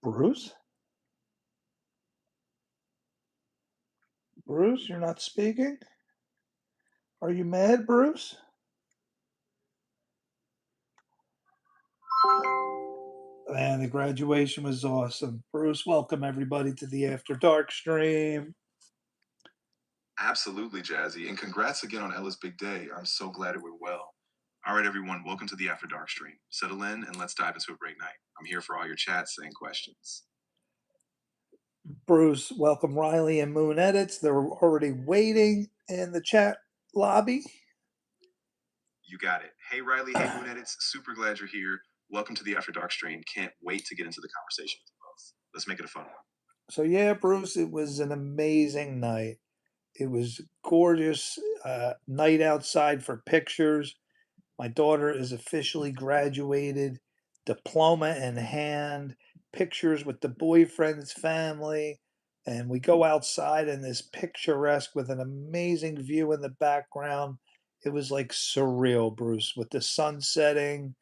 Bruce? Bruce, you're not speaking? Are you mad, Bruce? Man, the graduation was awesome. Bruce, welcome everybody to the After Dark stream. Absolutely, Jazzy. And congrats again on Ella's big day. I'm so glad it went well. All right, everyone, welcome to the After Dark stream. Settle in and let's dive into a great night. I'm here for all your chats and questions. Bruce, welcome Riley and Moon Edits. They're already waiting in the chat lobby. You got it. Hey, Riley. Hey, Moon Edits. Super glad you're here. Welcome to the After Dark stream. Can't wait to get into the conversation with you both. Let's make it a fun one. So, yeah, Bruce, it was an amazing night. It was gorgeous night outside for pictures. My daughter is officially graduated, diploma in hand, pictures with the boyfriend's family. And we go outside in this picturesque with an amazing view in the background. It was like surreal, Bruce, with the sun setting.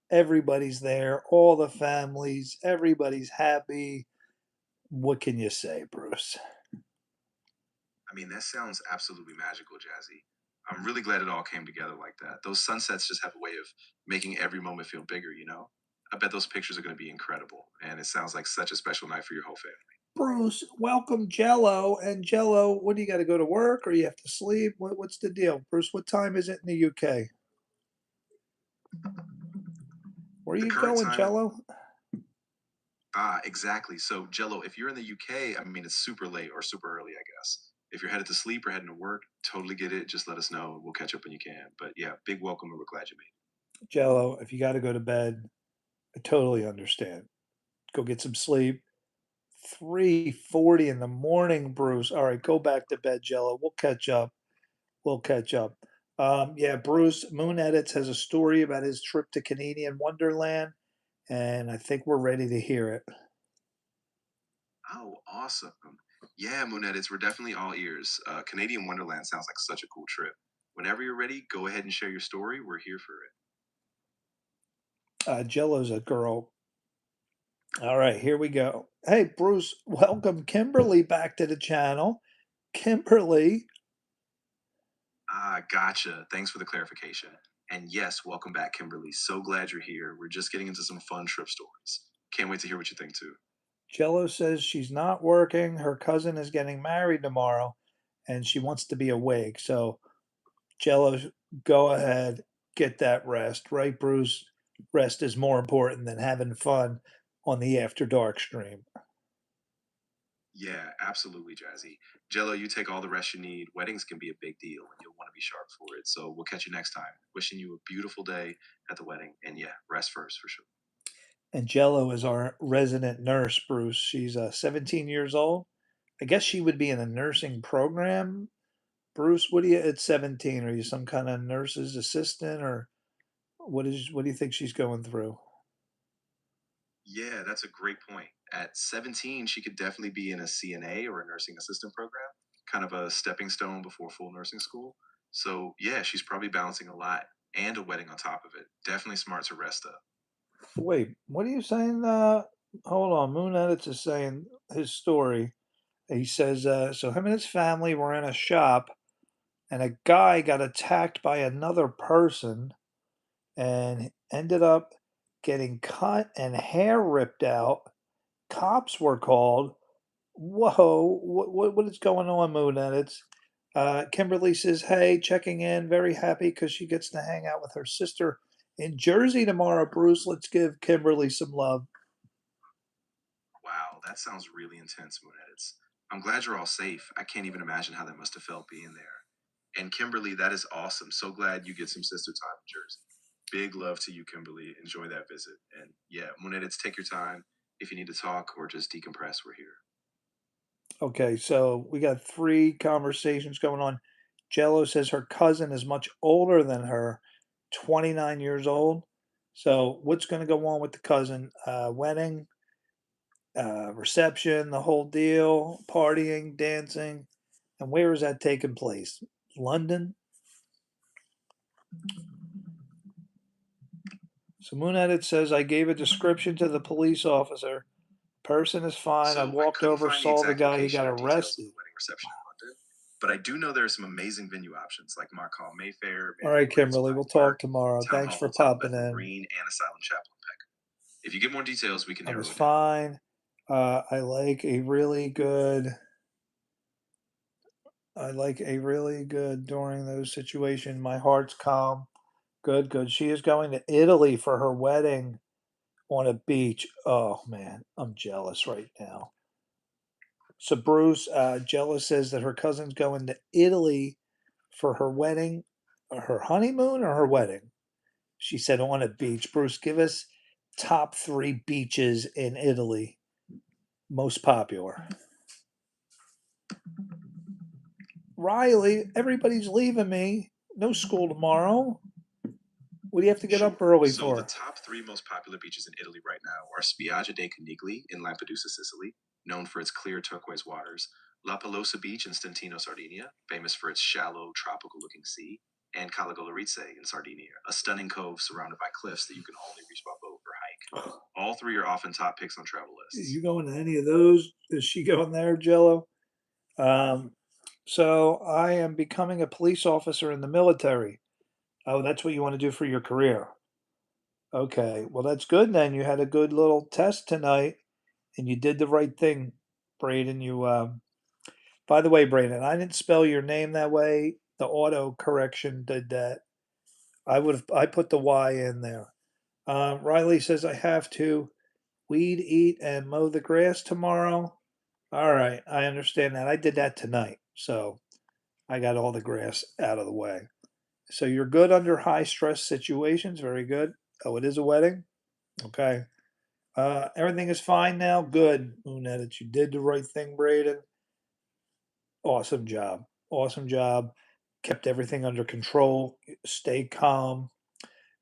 Everybody's there, all the families, everybody's happy. What can you say, Bruce? I mean, that sounds absolutely magical, Jazzy. I'm really glad it all came together like that. Those sunsets just have a way of making every moment feel bigger, you know? I bet those pictures are going to be incredible. And it sounds like such a special night for your whole family. Bruce, welcome Jello. And Jello, what do you got to go to work or you have to sleep? What's the deal? Bruce, what time is it in the UK? Where are The you current going, time, Jello? exactly. So, Jello, if you're in the UK, I mean, it's super late or super early, I guess. If you're headed to sleep or heading to work, totally get it. Just let us know. We'll catch up when you can. But yeah, big welcome and we're glad you made Jello, if you got to go to bed, I totally understand. Go get some sleep. 3:40 in the morning, Bruce. All right, go back to bed, Jello. We'll catch up. We'll catch up. Yeah, Bruce, Moon Edits has a story about his trip to Canadian Wonderland, and I think we're ready to hear it. Oh, awesome. Yeah, Moonedits, we're definitely all ears. Canadian Wonderland sounds like such a cool trip. Whenever you're ready, go ahead and share your story. We're here for it. Jello's a girl. All right, here we go. Hey, Bruce, welcome Kimberly back to the channel. Kimberly, Ah, gotcha. Thanks for the clarification. And yes, welcome back, Kimberly. So glad you're here. We're just getting into some fun trip stories. Can't wait to hear what you think too. Jello says she's not working. Her cousin is getting married tomorrow and she wants to be awake. So, Jello, go ahead, get that rest, right, Bruce? Rest is more important than having fun on the After Dark stream. Yeah, absolutely, Jazzy. Jello, you take all the rest you need. Weddings can be a big deal and you'll want to be sharp for it. So we'll catch you next time. Wishing you a beautiful day at the wedding. And yeah, rest first for sure. And Jello is our resident nurse, Bruce. She's 17 years old. I guess she would be in a nursing program. Bruce, what do you at 17? Are you some kind of nurse's assistant or what do you think she's going through? Yeah, that's a great point. At 17, she could definitely be in a CNA or a nursing assistant program, kind of a stepping stone before full nursing school. So, yeah, she's probably balancing a lot and a wedding on top of it. Definitely smart to rest up. Wait, what are you saying? Hold on. Moon Edits is saying his story. He says, so him and his family were in a shop and a guy got attacked by another person and ended up getting cut and hair ripped out. Cops were called. Whoa, what is going on, Moon Edits? Kimberly says, hey, checking in, very happy because she gets to hang out with her sister in Jersey tomorrow. Bruce, let's give Kimberly some love. Wow, that sounds really intense, Moon Edits. I'm glad you're all safe. I can't even imagine how that must have felt being there. And Kimberly, that is awesome. So glad you get some sister time in Jersey. Big love to you, Kimberly. Enjoy that visit. And yeah, Moon Edits, take your time. If you need to talk or just decompress, we're here. Okay, so we got three conversations going on. Jello says her cousin is much older than her, 29 years old. So what's going to go on with the cousin? Wedding, reception, the whole deal, partying, dancing. And where is that taking place? London? So Moon Edit says, I gave a description to the police officer. Person is fine. I So I walked couldn't over, find the saw the exact guy, he location got or details of the arrested. wedding reception in London, but I do know there are some amazing venue options like Mark Hall Mayfair, All Vanderbilt right, Grace Kimberly, we'll Science talk Park, tomorrow. Town Thanks Hall for Hotel, popping Bethnal in. Green, and Asylum Chapel in Peckham. If you get more details, we can I was narrow it down. fine. I like a really good during those situations. My heart's calm. Good, good. She is going to Italy for her wedding on a beach. Oh man, I'm jealous right now. So Bruce, jealous says that her cousin's going to Italy for her wedding, or her honeymoon, or her wedding. She said on a beach. Bruce, give us top 3 beaches in Italy, most popular. Riley, everybody's leaving me. No school tomorrow. What do you have to get up Sure. early So the for? top three most popular beaches in Italy right now are Spiaggia dei Conigli in Lampedusa, Sicily, known for its clear turquoise waters, La Pelosa Beach in Stentino, Sardinia, famous for its shallow, tropical-looking sea, and Cala Golorizze in Sardinia, a stunning cove surrounded by cliffs that you can only reach by boat or hike. All three are often top picks on travel lists. You going to any of those? Is she going there, Jello? Um, so I am becoming a police officer in the military. Oh, that's what you want to do for your career. Okay, well that's good then. You had a good little test tonight, and you did the right thing, Braden. By the way, Braden, I didn't spell your name that way. The auto correction did that. I put the Y in there. Riley says I have to weed eat and mow the grass tomorrow. All right, I understand that. I did that tonight, so I got all the grass out of the way. So you're good under high stress situations. Very good. Oh, it is a wedding. Okay. Everything is fine now. Good. Moon Edit, you did the right thing, Braden. Awesome job. Awesome job. Kept everything under control. Stay calm.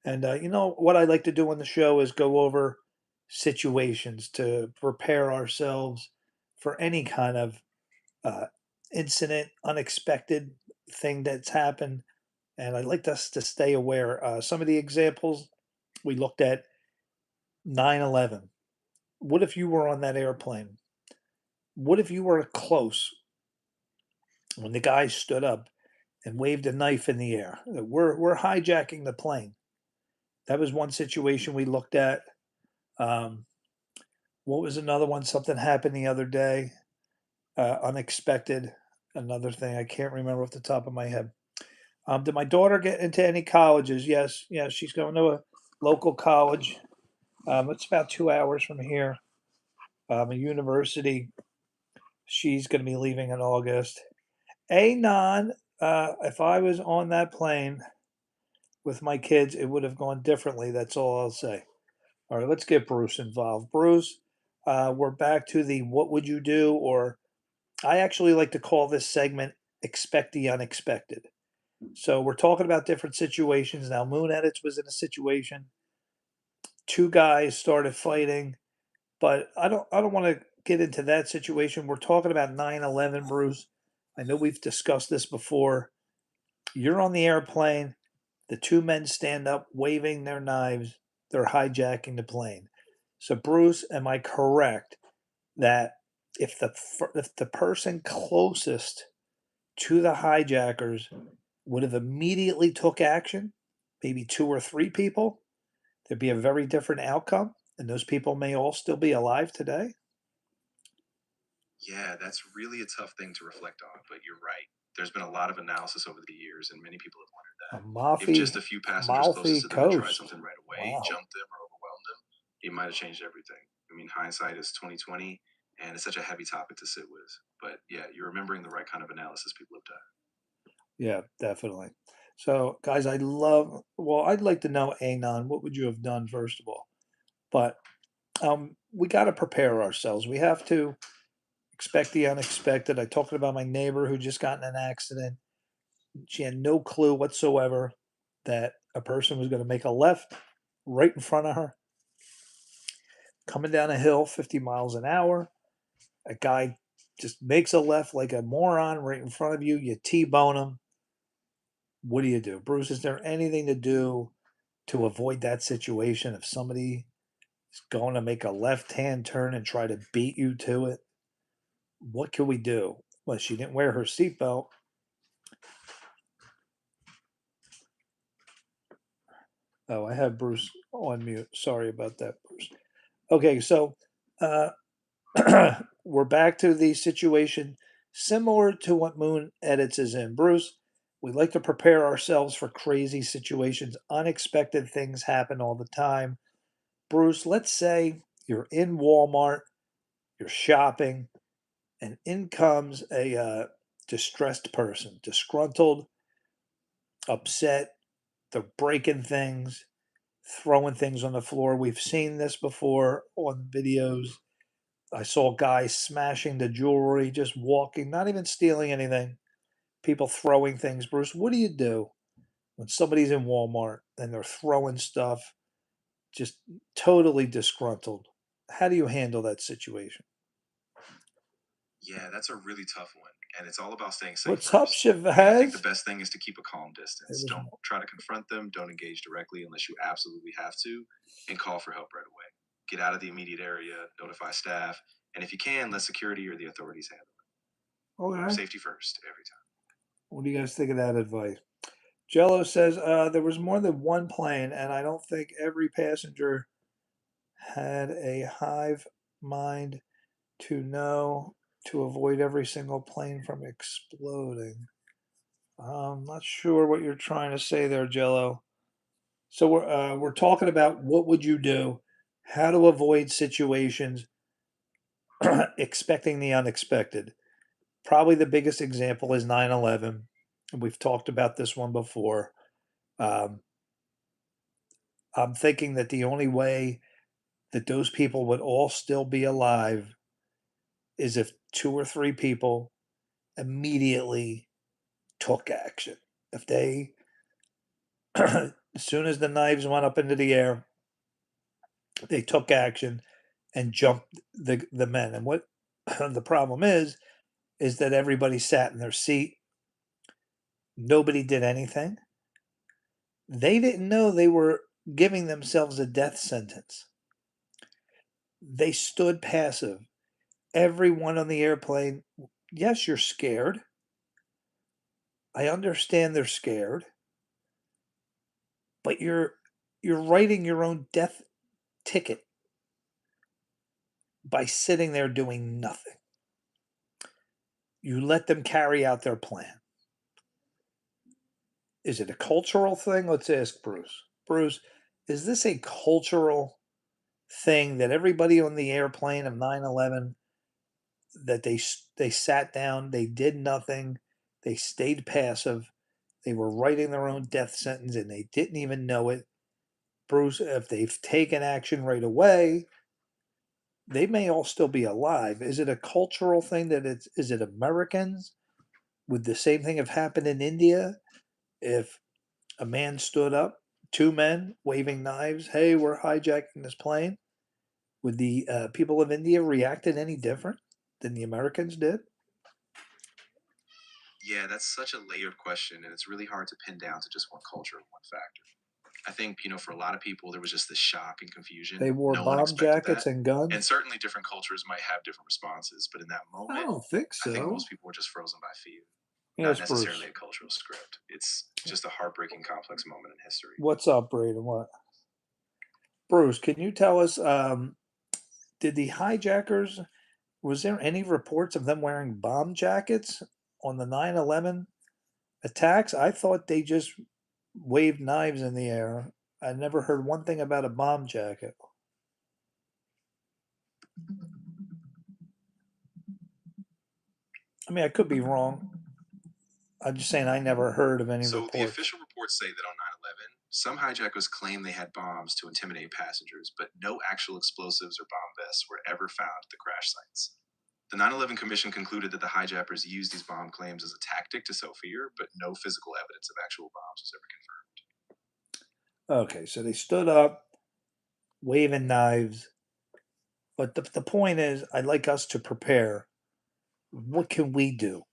And you know what I like to do on the show is go over situations to prepare ourselves for any kind of uh, incident, unexpected thing that's happened. And I'd like us to stay aware. Some of the examples we looked at 9/11. What if you were on that airplane? What if you were close when the guy stood up and waved a knife in the air? We're hijacking the plane. That was one situation we looked at. Um, what was another one? Something happened the other day, unexpected. Another thing I can't remember off the top of my head. Did my daughter get into any colleges? Yes, yes, she's going to a local college. It's about 2 hours from here. A university. She's going to be leaving in August. Anon, if I was on that plane with my kids, it would have gone differently. That's all I'll say. All right, let's get Bruce involved. Bruce, we're back to the what would you do? Or I actually like to call this segment Expect the Unexpected. So we're talking about different situations. Now, Moon Edits was in a situation. Two guys started fighting, but I don't want to get into that situation. We're talking about 9/11, Bruce. I know we've discussed this before. You're on the airplane. The two men stand up waving their knives. They're hijacking the plane. So, Bruce, am I correct that if the person closest to the hijackers would have immediately took action, maybe 2 or 3 people, there'd be a very different outcome, and those people may all still be alive today? Yeah, that's really a tough thing to reflect on, but you're right. There's been a lot of analysis over the years, and many people have wondered that. If just Amalfi a few passengers closest Amalfi to them had tried Coast. something right away, Wow. jumped them, or overwhelmed them, it might have changed everything. I mean, hindsight is 2020, and it's such a heavy topic to sit with. But yeah, you're remembering the right kind of analysis people have done. Yeah, definitely. So, guys, I'd like to know, Anon, what would you have done first of all? But we got to prepare ourselves. We have to expect the unexpected. I talked about my neighbor who just got in an accident. She had no clue whatsoever that a person was going to make a left right in front of her, coming down a hill 50 miles an hour. A guy just makes a left like a moron right in front of you. You T-bone him. What do you do? Bruce, is there anything to do to avoid that situation if somebody is going to make a left-hand turn and try to beat you to it. What can we do? Well, she didn't wear her seatbelt. Oh, I have Bruce on mute. Sorry about that, Bruce. Okay, so uh, we're back to the situation similar to what Moon Edits is in. Bruce, we like to prepare ourselves for crazy situations. Unexpected things happen all the time. Bruce, let's say you're in Walmart, you're shopping, and in comes a distressed person, disgruntled, upset. They're breaking things, throwing things on the floor. We've seen this before on videos. I saw guys smashing the jewelry, just walking, not even stealing anything. People throwing things. Bruce, what do you do when somebody's in Walmart and they're throwing stuff, just totally disgruntled? How do you handle that situation? Yeah, that's a really tough one. And it's all about staying safe What's up, first. I think the Shavaz? best thing is to keep a calm It distance. was Don't try to confront them. Don't engage directly unless you absolutely have to. And call for help right away. Get out of the immediate area, notify staff. And if you can, let security or the authorities handle it. okay. Safety first, every time. What do you guys think of that advice? Jello says there was more than one plane, and I don't think every passenger had a hive mind to know to avoid every single plane from exploding. I'm not sure what you're trying to say there, Jello. So we're talking about what would you do, how to avoid situations, expecting the unexpected. Probably the biggest example is 9/11. We've talked about this one before. Um, I'm thinking that the only way that those people would all still be alive is if two or three people immediately took action. If they, as soon as the knives went up into the air, they took action and jumped the men. And what the problem is that everybody sat in their seat. Nobody did anything. They didn't know they were giving themselves a death sentence. They stood passive. Everyone on the airplane, yes, you're scared. I understand they're scared, but you're writing your own death ticket by sitting there doing nothing. You let them carry out their plan. Is it a cultural thing? Let's ask Bruce. Bruce, is this a cultural thing that everybody on the airplane of 9/11 that they sat down, they did nothing, they stayed passive, they were writing their own death sentence and they didn't even know it. Bruce, if they've taken action right away, they may all still be alive. Is it a cultural thing that is it Americans? Would the same thing have happened in India if a man stood up, two men waving knives, hey, we're hijacking this plane? Would the people of India reacted any different than the Americans did? Yeah, that's such a layered question, and it's really hard to pin down to just one culture or one factor. I think, for a lot of people, there was just this shock and confusion. They wore No one bomb expected jackets that. and And guns? certainly different cultures might have different responses, but in that I moment, don't think I think so. most people were just frozen by fear, not Yes, necessarily Bruce. a cultural script. It's just a heartbreaking, complex moment in history. What's up, Braden? What? Bruce, can you tell us, did the hijackers, was there any reports of them wearing bomb jackets on the 9/11 attacks? I thought they just waved knives in the air. I never heard one thing about a bomb jacket. I mean, I could be wrong. I'm just saying I never heard of any So the reports. official reports say that on 9/11, some hijackers claim they had bombs to intimidate passengers, but no actual explosives or bomb vests were ever found at the crash sites. The 9/11 Commission concluded that the hijackers used these bomb claims as a tactic to sow fear, but no physical evidence of actual bombs was ever confirmed. Okay, so they stood up, waving knives. But the point is, I'd like us to prepare. What can we do?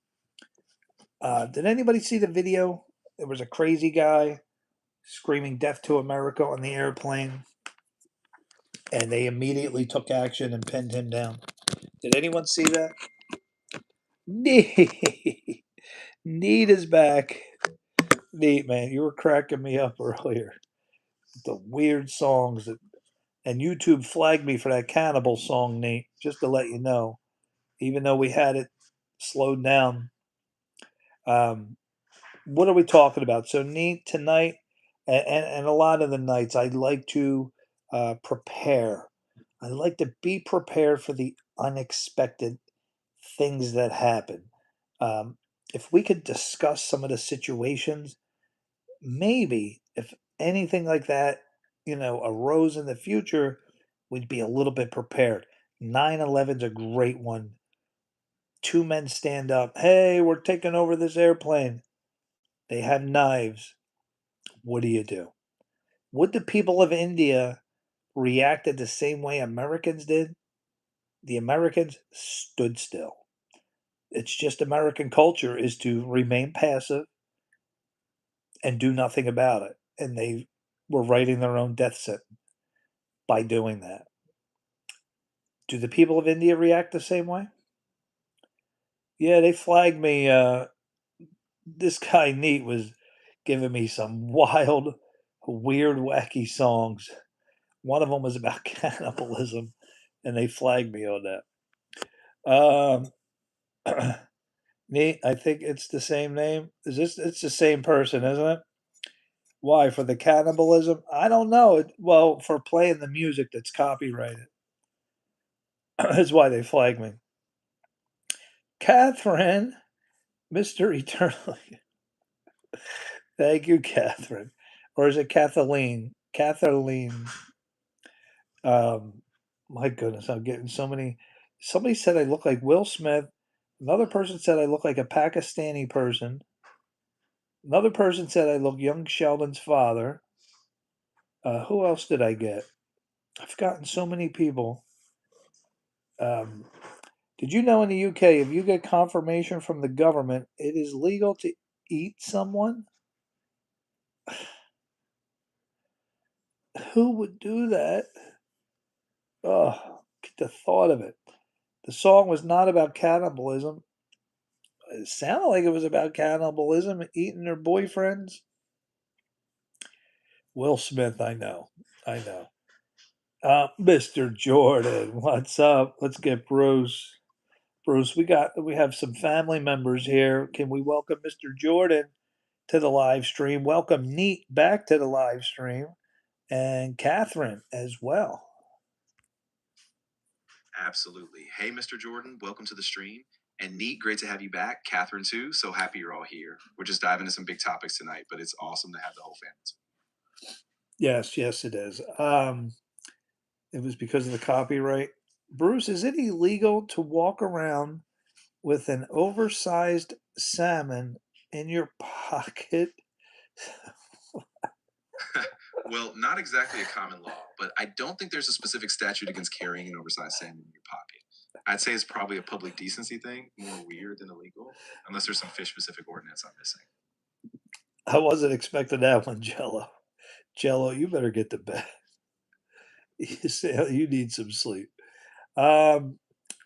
Did anybody see the video? There was a crazy guy screaming death to America on the airplane. and they immediately took action and pinned him down. Did anyone see that? Neat. Neat is back. Neat, man. You were cracking me up earlier. The weird songs that, and YouTube flagged me for that cannibal song, Nate, just to let you know. Even though we had it slowed down. Um, what are we talking about? So, Nate, tonight, and a lot of the nights, I like to prepare. I like to be prepared for the unexpected things that happen. Um, if we could discuss some of the situations, maybe if anything like that, arose in the future, we'd be a little bit prepared. 9/11's a great one. Two men stand up. Hey, we're taking over this airplane. They have knives. What do you do? Would the people of India reacted the same way Americans did? The Americans stood still. It's just American culture is to remain passive and do nothing about it. And they were writing their own death sentence by doing that. Do the people of India react the same way? Yeah, they flagged me. This guy Neat was giving me some wild, weird, wacky songs. One of them was about cannibalism, and they flagged me on that. Neat, I think it's the same name. Is this? It's the same person, isn't it? Why for the cannibalism? I don't know. Well, for playing the music that's copyrighted. That's why they flagged me. Catherine, Mr. Eternal. Thank you, Catherine. Or is it Kathleen? Kathleen. Um, my goodness, I'm getting so many. Somebody said I look like Will Smith. Another person said I look like a Pakistani person. Another person said I look young Sheldon's father. Who else did I get? I've gotten so many people. Um, did you know in the UK, if you get confirmation from the government, it is legal to eat someone? Who would do that? Oh, the thought of it. The song was not about cannibalism. It sounded like it was about cannibalism, eating their boyfriends. Will Smith, I know. I know. Mr. Jordan, what's up? Let's get Bruce. Bruce, we have some family members here. Can we welcome Mr. Jordan to the live stream? Welcome Neat back to the live stream, and Catherine as well. Absolutely. Hey, Mr. Jordan, welcome to the stream. And Neat, great to have you back. Catherine, too. So happy you're all here. We're just diving into some big topics tonight, but it's awesome to have the whole family. Yes, yes, it is. It was because of the copyright. Bruce, is it illegal to walk around with an oversized salmon in your pocket? Well, not exactly a common law, but I don't think there's a specific statute against carrying an oversized salmon in your pocket. I'd say it's probably a public decency thing, more weird than illegal, unless there's some fish specific ordinance I'm missing. I wasn't expecting that one, Jello. Jello, you better get to bed. You need some sleep. Um,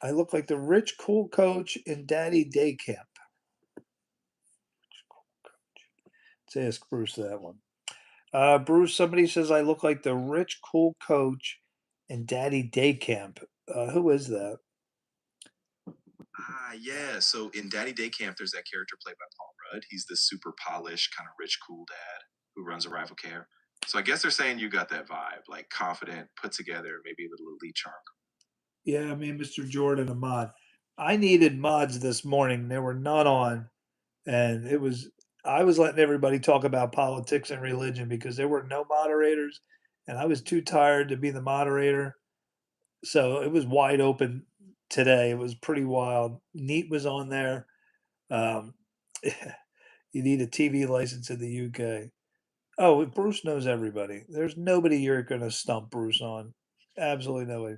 I look like the rich, cool coach in Daddy Day Camp. Let's ask Bruce that one. Bruce, somebody says I look like the rich, cool coach in Daddy Day Camp. Who is that? Ah, yeah. So in Daddy Day Camp, there's that character played by Paul Rudd. He's this super polished, kind of rich, cool dad who runs a rival care. So I guess they're saying you got that vibe, like confident, put together, maybe a little elite charm. Yeah, I mean, Mr. Jordan, a mod. I needed mods this morning. There were none on, and I was letting everybody talk about politics and religion because there were no moderators, and I was too tired to be the moderator. So it was wide open today. It was pretty wild. Neat was on there. Um, you need a TV license in the UK. Oh, Bruce knows everybody. There's nobody you're going to stump Bruce on. Absolutely nobody.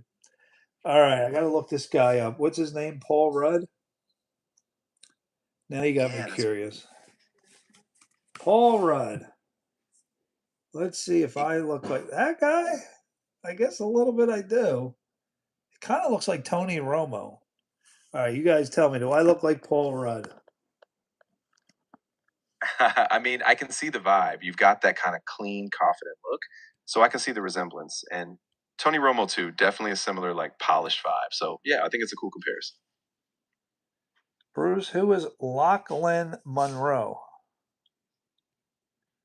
All right, I got to look this guy up. What's his name? Paul Rudd? Now you got me Yeah, that's curious. Paul Rudd. Let's see if he, I look like that guy. I guess a little bit I do. It kind of looks like Tony Romo. All right, you guys tell me, do I look like Paul Rudd? I mean, I can see the vibe. You've got that kind of clean, confident look, so I can see the resemblance. And Tony Romo too, definitely a similar like polished vibe. So yeah, I think it's a cool comparison. Bruce, who is Lachlan Monroe?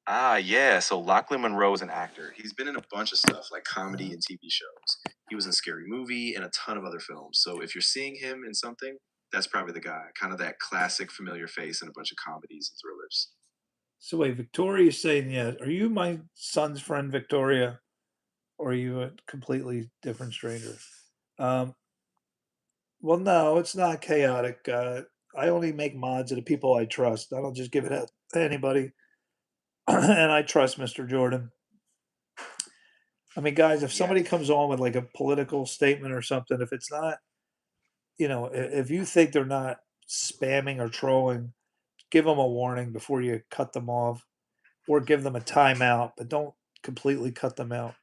Ah, yeah. So Lachlan Monroe is an actor. He's been in a bunch of stuff like comedy and TV shows. He was in Scary Movie and a ton of other films. So if you're seeing him in something, that's probably the guy. Kind of that classic familiar face in a bunch of comedies and thrillers. So wait, Victoria's saying yes. Are you my son's friend, Victoria, or are you a completely different stranger? Um, well, no, it's not chaotic. I only make mods of the people I trust. I don't just give it out to anybody. And I trust Mr. Jordan. I mean, guys, if Yeah. somebody comes on with like a political statement or something, if it's not, if you think they're not spamming or trolling, give them a warning before you cut them off or give them a timeout, but don't completely cut them out.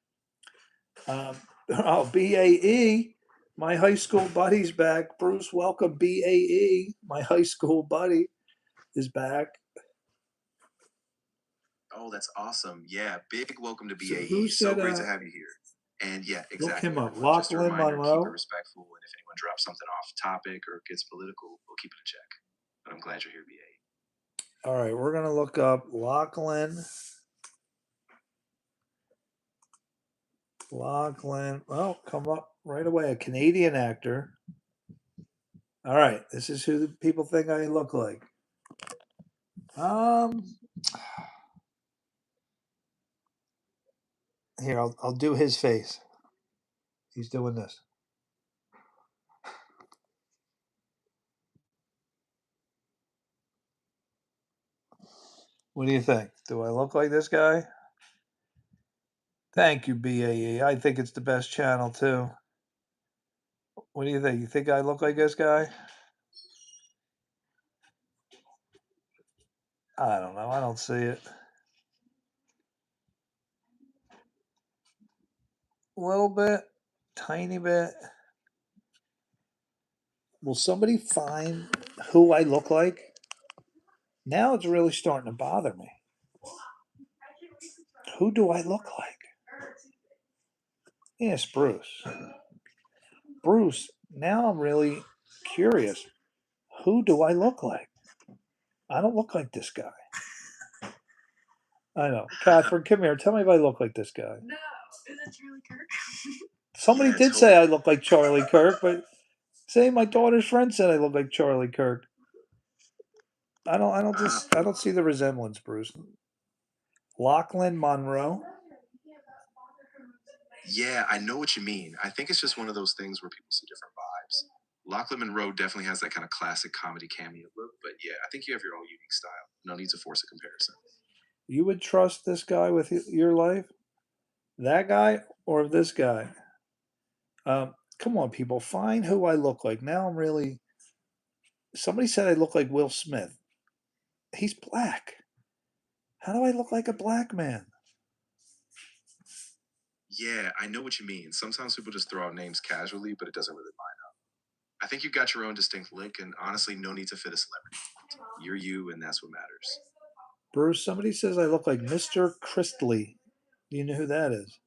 Oh, BAE, my high school buddy's back. Bruce, welcome. BAE, my high school buddy is back. Oh, that's awesome. Yeah, big welcome to So who BAE. So said, great to have you here. And yeah, look exactly, him up? everyone. Just a Lachlan reminder, keep it Monroe. respectful. And if anyone drops something off topic or gets political, we'll keep it in check. But I'm glad you're here, BAE. All right, we're going to look up Lachlan. Oh, come up right away. A Canadian actor. All right, this is who the people think I look like. Here, I'll do his face. He's doing this. What do you think? Do I look like this guy? Thank you, BAE. I think it's the best channel too. What do you think? You think I look like this guy? I don't know. I don't see it. A little bit, tiny bit. Will somebody find who I look like? Now it's really starting to bother me. Who do I look like? Yes, Bruce. Bruce, now I'm really curious. Who do I look like? I don't look like this guy. I know. Catherine, come here. Tell me if I look like this guy. No, is that Charlie Kirk? Somebody Yeah, did say totally. I look like Charlie Kirk, but say my daughter's friend said I look like Charlie Kirk. I don't see the resemblance, Bruce. Lachlan Monroe. Yeah, I know what you mean. I think it's just one of those things where people see different vibes. Lachlan Monroe definitely has that kind of classic comedy cameo look, but yeah, I think you have your own unique style. No need to force a comparison. You would trust this guy with your life? That guy or this guy? Come on, people, find who I look like. Now I'm really. Somebody said I look like Will Smith. He's black. How do I look like a black man? Yeah, I know what you mean. Sometimes people just throw out names casually, but it doesn't really line up. I think you've got your own distinct look, and honestly, no need to fit a celebrity. You're you, and that's what matters. Bruce, somebody says I look like Mr. Christley. Do you know who that is?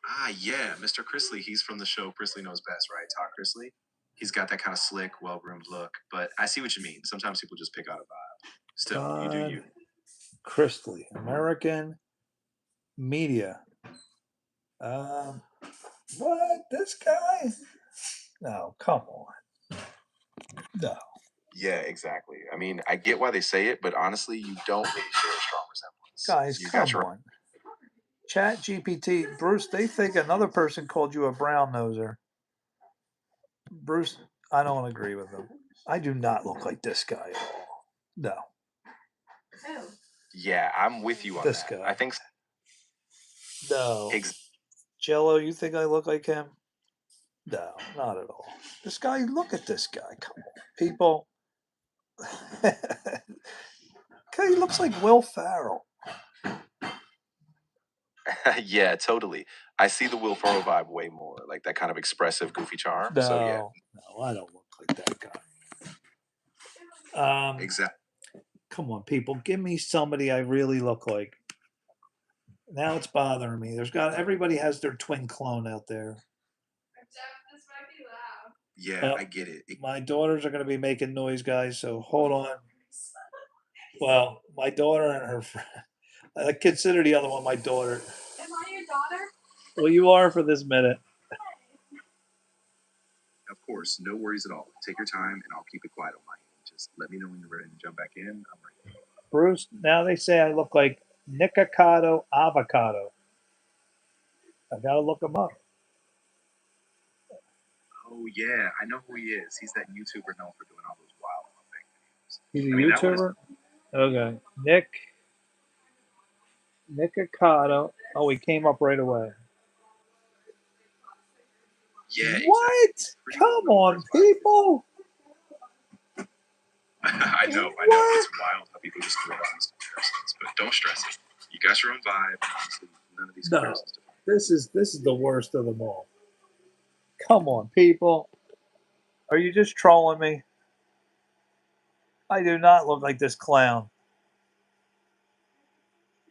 Ah, yeah, Mr. Chrisley. He's from the show Chrisley Knows Best, right? Todd Chrisley. He's got that kind of slick, well-groomed look, but I see what you mean. Sometimes people just pick out a vibe. Still, you do Todd you. Christley, American Media. Um, what? This guy? No, come on. No. Yeah, exactly. I mean, I get why they say it, but honestly, you don't really share a strong resemblance. Guys, You got come your on. Chat GPT. Bruce, they think another person called you a brown noser. Bruce, I don't agree with them. I do not look like this guy at all. No. Oh. Yeah, I'm with you on This that. guy. I think No. Jello, you think I look like him? No, not at all. This guy, look at this guy. Come on, people. He looks like Will Farrell. Yeah, totally. I see the Will Ferrell vibe way more, like that kind of expressive, goofy charm. So yeah, No, I don't look like that guy. exactly. Come on, people, give me somebody I really look like. Now it's bothering me. Everybody has their twin clone out there. This might be loud. Yeah, I get it. My daughters are going to be making noise, guys. So hold on. Well, my daughter and her friend. I consider the other one my daughter. Am I your daughter? Well, you are for this minute. Of course, no worries at all. Take your time, and I'll keep it quiet on my end. Just let me know when you're ready to jump back in. I'm ready. Bruce, now they say I look like Nikocado Avocado. I got to look him up. Oh yeah, I know who he is. He's that YouTuber known for doing all those wild things. He's a YouTuber? Okay. Nikocado. Oh, he came up right away. Yeah. What? Exactly. Come on, people. I know. It's wild how people just throw out these comparisons, but don't stress it. You got your own vibe. Honestly, none of these comparisons. This is the worst of them all. Come on, people. Are you just trolling me? I do not look like this clown.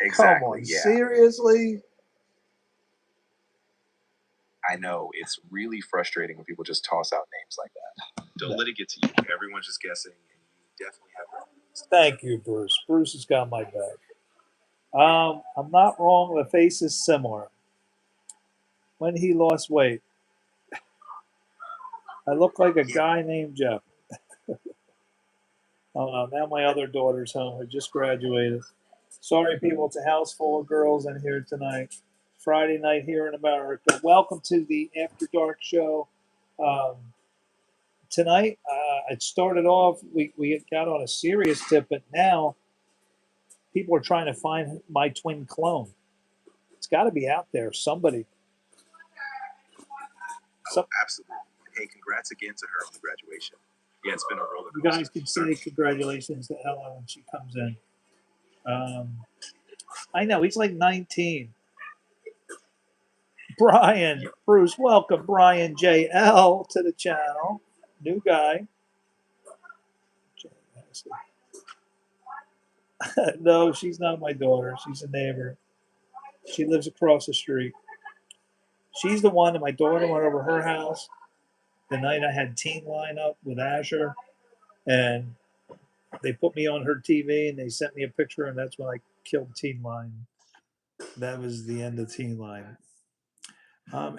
Exactly. Come on, yeah. Seriously? I know. It's really frustrating when people just toss out names like that. Don't let it get to you. Everyone's just guessing, and you definitely have. Thank you, Bruce. Bruce has got my back. I'm not wrong. The face is similar. When he lost weight, I look like a guy named Jeff. Oh no! Now my other daughter's home. I just graduated. Sorry, people. It's a house full of girls in here tonight. Friday night here in America. Welcome to the After Dark show. Tonight, it started off. We got on a serious tip, but now people are trying to find my twin clone. It's got to be out there. Somebody. Absolutely. Hey, congrats again to her on the graduation. Yeah, it's been a roller coaster. You guys can say congratulations to Ella when she comes in. I know, he's like 19. Brian, Bruce, welcome Brian JL to the channel. New guy. No, she's not my daughter. She's a neighbor. She lives across the street. She's the one that my daughter went over her house the night I had Teen Line up with Asher, and they put me on her TV and they sent me a picture, and that's when I killed Teen Line. That was the end of Teen Line.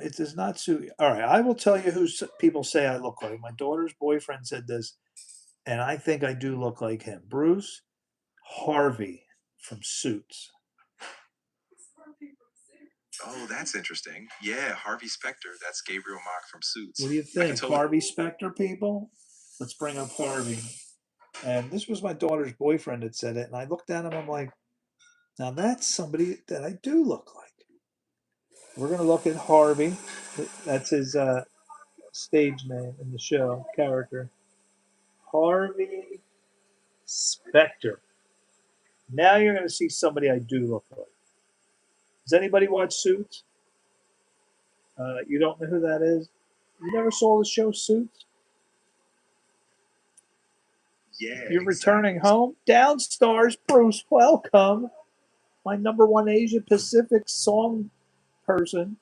It does not suit. All right, I will tell you who people say I look like. My daughter's boyfriend said this, and I think I do look like him. Bruce Harvey from Suits. Oh, that's interesting. Yeah, Harvey Specter. That's Gabriel Mock from Suits. What do you think, Harvey Specter, people? Let's bring up Harvey. And this was my daughter's boyfriend that said it, and I looked at him. I'm like, now that's somebody that I do look like. We're gonna look at Harvey. That's his stage name in the show character. Harvey Specter. Now you're going to see somebody I do look like. Does anybody watch Suits? You don't know who that is? You never saw the show Suits? Yeah. You're returning home? Downstars, Bruce, welcome. My #1 Asia Pacific song person.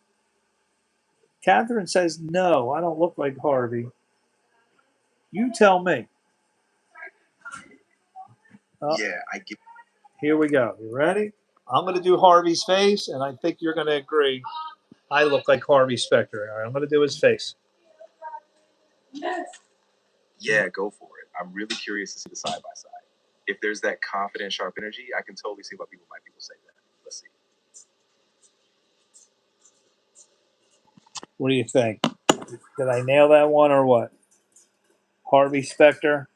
Catherine says, no, I don't look like Harvey. You tell me. Yeah, I get. Here we go. You ready? I'm going to do Harvey's face, and I think you're going to agree. I look like Harvey Specter. All right, I'm going to do his face. Yeah, go for it. I'm really curious to see the side by side. If there's that confident, sharp energy, I can totally see why people might say that. Let's see. What do you think? Did I nail that one or what? Harvey Specter,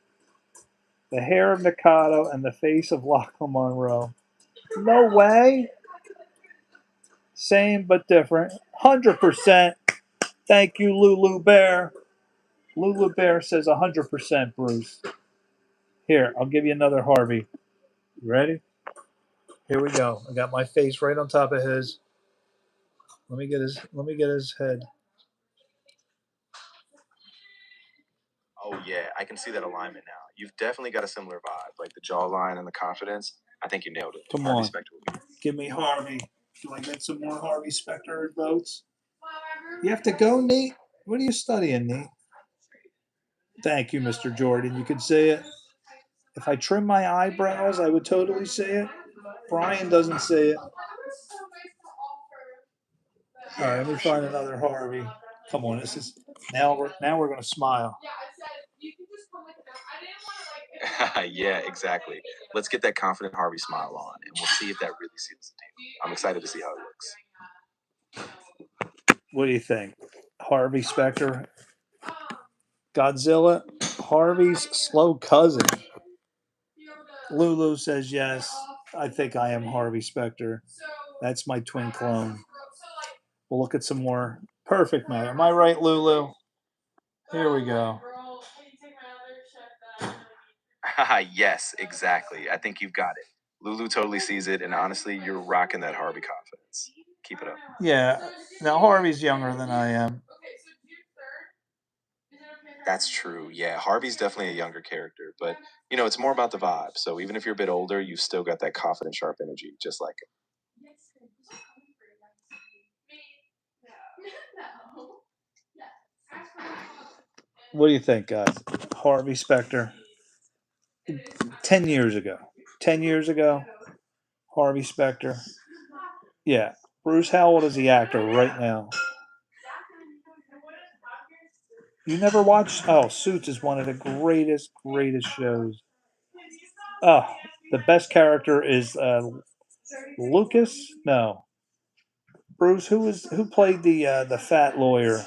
the hair of Mikado, and the face of Lachlan Monroe. No way. Same but different. 100%. Thank you, Lulu Bear. Lulu Bear says 100%, Bruce. Here, I'll give you another Harvey. You ready? Here we go. I got my face right on top of his. Let me get his head. Oh yeah, I can see that alignment now. You've definitely got a similar vibe, like the jawline and the confidence. I think you nailed it. Come Harvey on. Specter will be. Give me Harvey. Do I get some more Harvey Specter votes? You have to go, Nate? What are you studying, Nate? Thank you, Mr. Jordan. You could say it. If I trim my eyebrows, I would totally say it. Brian doesn't say it. All right, let me find another Harvey. Come on, this is now we're gonna smile. Yeah, exactly. Let's get that confident Harvey smile on, and we'll see if that really seals the deal. I'm excited to see how it looks. What do you think? Harvey Specter, Godzilla, Harvey's slow cousin. Lulu says yes. I think I am Harvey Specter. That's my twin clone. We'll look at some more. Perfect, man. Am I right, Lulu? Here we go. Yes, exactly. I think you've got it. Lulu totally sees it, and honestly, you're rocking that Harvey confidence. Keep it up. Yeah. Now Harvey's younger than I am. That's true. Yeah, Harvey's definitely a younger character, but it's more about the vibe. So even if you're a bit older, you've still got that confident, sharp energy, just like him. What do you think, guys? Harvey Specter. 10 years ago. 10 years ago, Harvey Specter. Yeah. Bruce, how old is the actor right now? You never watched? Oh, Suits is one of the greatest shows. Oh, the best character is Lucas? No. Bruce, who played the fat lawyer?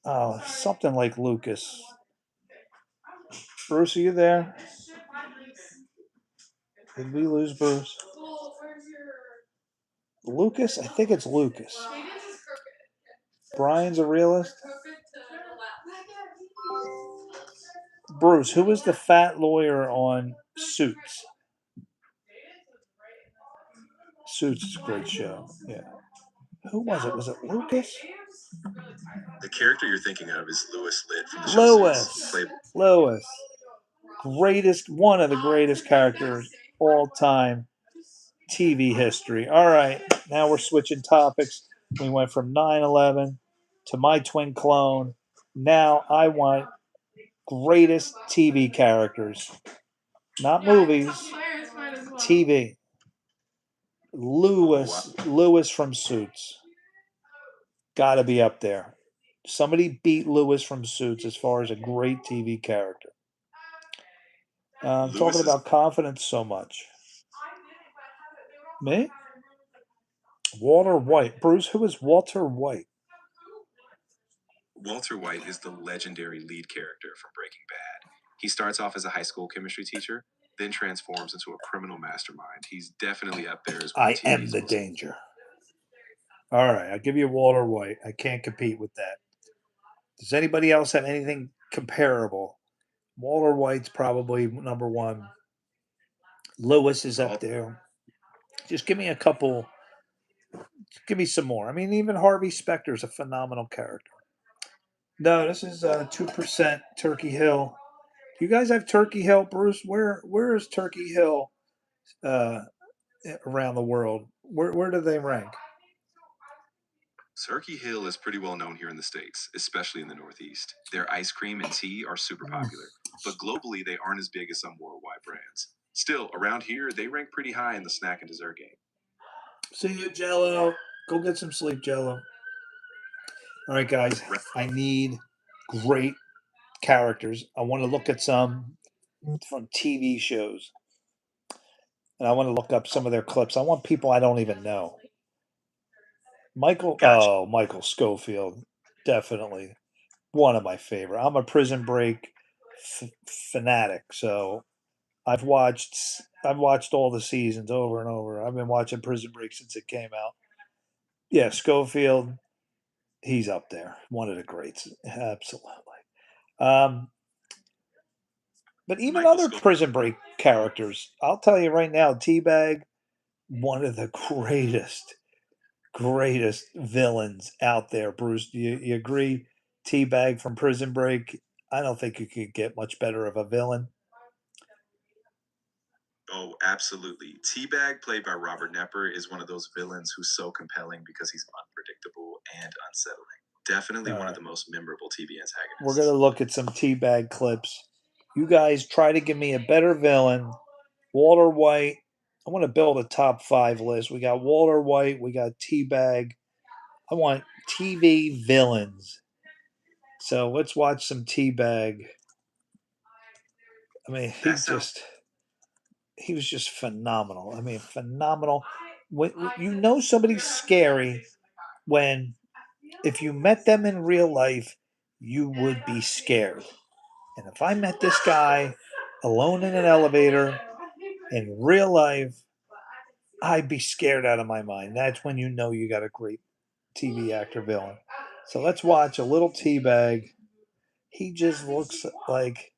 Oh, something like Lucas. Bruce, are you there? Did we lose Bruce? Lucas? I think it's Lucas. Brian's a realist. Bruce, who was the fat lawyer on Suits? Suits is a great show. Yeah. Who was it? Was it Lucas? The character you're thinking of is Louis Litt from the show Suits. Lois. One of the greatest characters all time TV history. All right, now we're switching topics. We went from 9/11 to my twin clone. Now I want greatest TV characters, not movies, TV. Lewis from Suits. Got to be up there. Somebody beat Lewis from Suits as far as a great TV character. I'm talking about confidence so much. Me? Walter White. Bruce, who is Walter White? Walter White is the legendary lead character from Breaking Bad. He starts off as a high school chemistry teacher, then transforms into a criminal mastermind. He's definitely up there as I am the danger. All right, I'll give you Walter White. I can't compete with that. Does anybody else have anything comparable? Walter White's probably number one. Lewis is up there. Just give me a couple. Give me some more. I mean, even Harvey Specter is a phenomenal character. No, this is 2% Turkey Hill. Do you guys have Turkey Hill, Bruce? Where is Turkey Hill around the world? Where do they rank? Turkey Hill is pretty well known here in the States, especially in the Northeast. Their ice cream and tea are super popular, but globally they aren't as big as some worldwide brands. Still, around here, they rank pretty high in the snack and dessert game. See you, Jello. Go get some sleep, Jello. All right, guys. I need great characters. I want to look at some from TV shows. And I want to look up some of their clips. I want people I don't even know. Michael Scofield, definitely one of my favorite. I'm a Prison Break fanatic, so I've watched all the seasons over and over. I've been watching Prison Break since it came out. Yeah, Scofield, he's up there. One of the greats, absolutely. But even other Prison Break characters, I'll tell you right now, Teabag, one of the greatest greatest villains out there, Bruce. Do you agree? Teabag from Prison Break. I don't think you could get much better of a villain. Oh, absolutely. Teabag, played by Robert Nepper, is one of those villains who's so compelling because he's unpredictable and unsettling. Definitely All one of right. the most memorable TV We're antagonists. gonna look at some Teabag clips. You guys try to give me a better villain. Walter White. I want to build a top 5 list. We got Walter White. We got Teabag. I want TV villains. So let's watch some Teabag. I mean, That sounds he was just phenomenal. I mean, phenomenal. When you know somebody's scary when if you met them in real life, you would be scared. And if I met this guy alone in an elevator in real life, I'd be scared out of my mind. That's when you know you got a great TV actor villain. So let's watch a little Teabag. He just looks like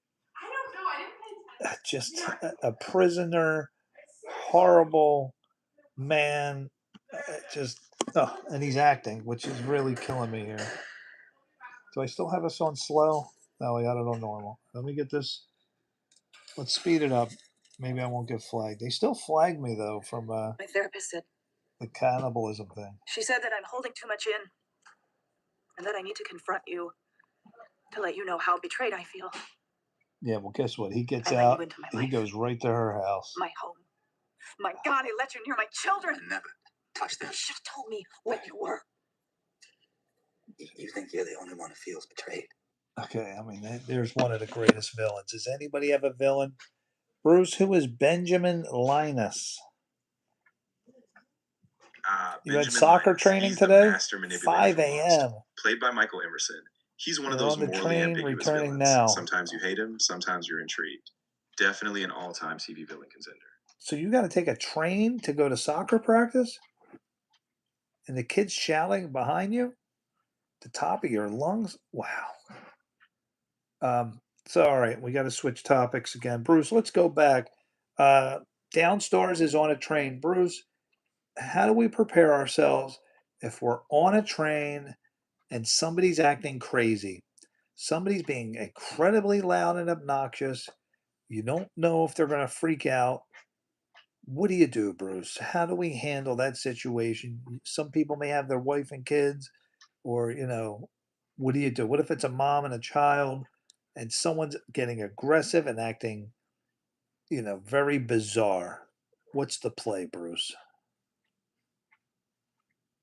just a prisoner, horrible man. Just oh, and he's acting, which is really killing me here. Do I still have us on slow? No, I got it on normal. Let me get this. Let's speed it up. Maybe I won't get flagged. They still flag me though from My therapist said, the cannibalism thing. she said that I'm holding too much in and that I need to confront you to let you know how betrayed I feel. Yeah, well, guess what? He gets I let you out. into my He life. goes right to her house. My home. My God, I let you near my children. I never touched You them. should have told me what you were. You think you're the only one who feels betrayed? Okay, I mean, there's one of the greatest villains. Does anybody have a villain? Bruce, who is Benjamin Linus? You had Benjamin soccer Linus. training He's the today? master manipulator 5 from Lost, a.m. played by Michael Emerson. He's one of You're those on the morally train, ambiguous returning villains. now. Sometimes you hate him, sometimes you're intrigued. Definitely an all-time TV villain contender. So you got to take a train to go to soccer practice? And the kids shouting behind you? The top of your lungs? Wow. So all right, we got to switch topics again. Bruce, let's go back. Uh, Downstairs is on a train. Bruce, how do we prepare ourselves if we're on a train and somebody's acting crazy? Somebody's being incredibly loud and obnoxious. You don't know if they're going to freak out. What do you do, Bruce? How do we handle that situation? Some people may have their wife and kids, or, what do you do? What if it's a mom and a child and someone's getting aggressive and acting, very bizarre? What's the play, Bruce?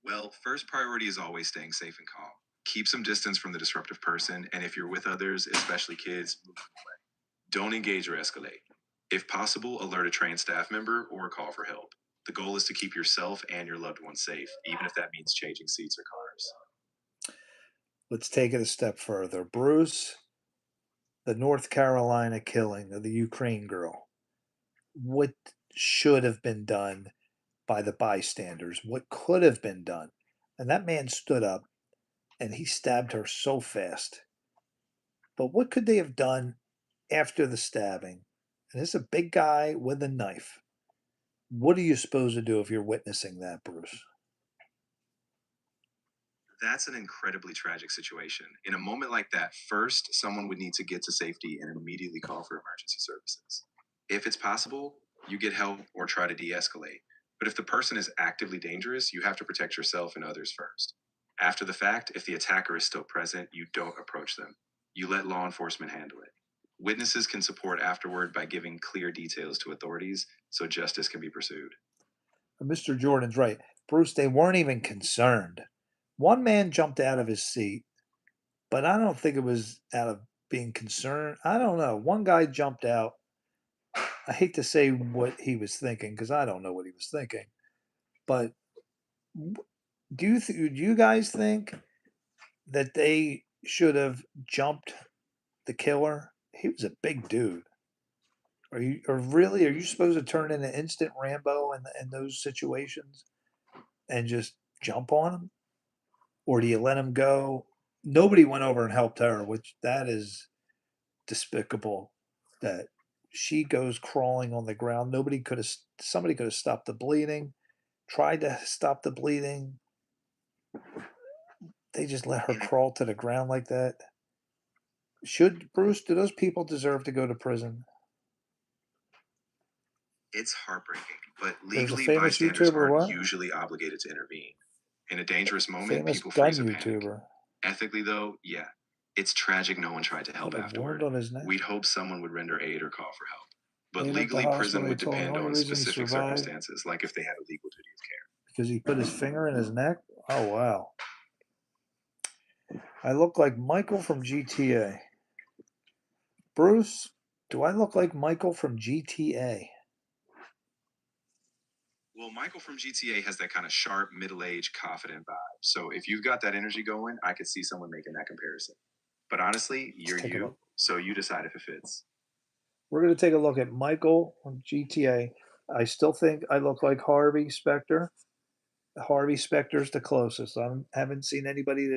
Well, first priority is always staying safe and calm. Keep some distance from the disruptive person, and if you're with others, especially kids, move away. Don't engage or escalate. If possible, alert a trained staff member or call for help. The goal is to keep yourself and your loved ones safe, even if that means changing seats or cars. Let's take it a step further. Bruce, the North Carolina killing of the Ukraine girl. What should have been done by the bystanders? What could have been done? And that man stood up and he stabbed her so fast. But what could they have done after the stabbing? And this is a big guy with a knife. What are you supposed to do if you're witnessing that, Bruce? That's an incredibly tragic situation. In a moment like that, first, someone would need to get to safety and immediately call for emergency services. If it's possible, you get help or try to de escalate. But if the person is actively dangerous, you have to protect yourself and others first. After the fact, if the attacker is still present, you don't approach them. You let law enforcement handle it. Witnesses can support afterward by giving clear details to authorities so justice can be pursued. Mr. Jordan's right. Bruce, they weren't even concerned. One man jumped out of his seat, but I don't think it was out of being concerned. I don't know. One guy jumped out. I hate to say what he was thinking because I don't know what he was thinking. But do you guys think that they should have jumped the killer? He was a big dude. Are you supposed to turn into instant Rambo in those situations and just jump on him? Or do you let him go? Nobody went over and helped her, which that is despicable that she goes crawling on the ground. Somebody could have stopped the bleeding, tried to stop the bleeding. They just let her crawl to the ground like that. Bruce, do those people deserve to go to prison? It's heartbreaking, but There's a legally, famous bystanders YouTuber, aren't what? usually obligated to intervene. In a dangerous moment, Famous people gun freeze or panic. YouTuber. Ethically, though, yeah, it's tragic no one tried to help Got a wound afterward. on his neck. We'd hope someone would render aid or call for help. But Laid up the legally, hospital. prison They would told him the depend only on reason he specific survived circumstances, like if they had a legal duty of care. because he put his finger in his neck. Oh wow! I look like Michael from GTA. Bruce, do I look like Michael from GTA? Well, Michael from GTA has that kind of sharp, middle-aged, confident vibe. So if you've got that energy going, I could see someone making that comparison. But honestly, you're take a you, look. so you decide if it fits. We're going to take a look at Michael from GTA. I still think I look like Harvey Specter. Harvey Specter's the closest. I haven't seen anybody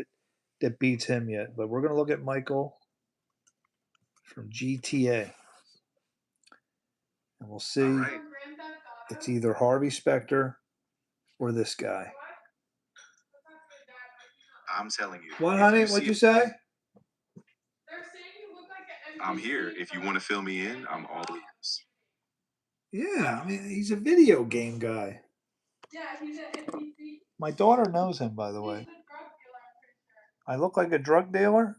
that beats him yet. But we're going to look at Michael from GTA. And we'll see. All right. Grand Theft Auto. It's either Harvey Specter or this guy. I'm telling you. What, if honey? you What'd see you it- say? They're saying you look like an I'm NPC here. If you from want to fill me in, I'm all ears. Yeah, I mean, he's a video game guy. Yeah, he's an NPC. My daughter knows him, by the He's way. a drug dealer, I'm pretty sure. I look like a drug dealer?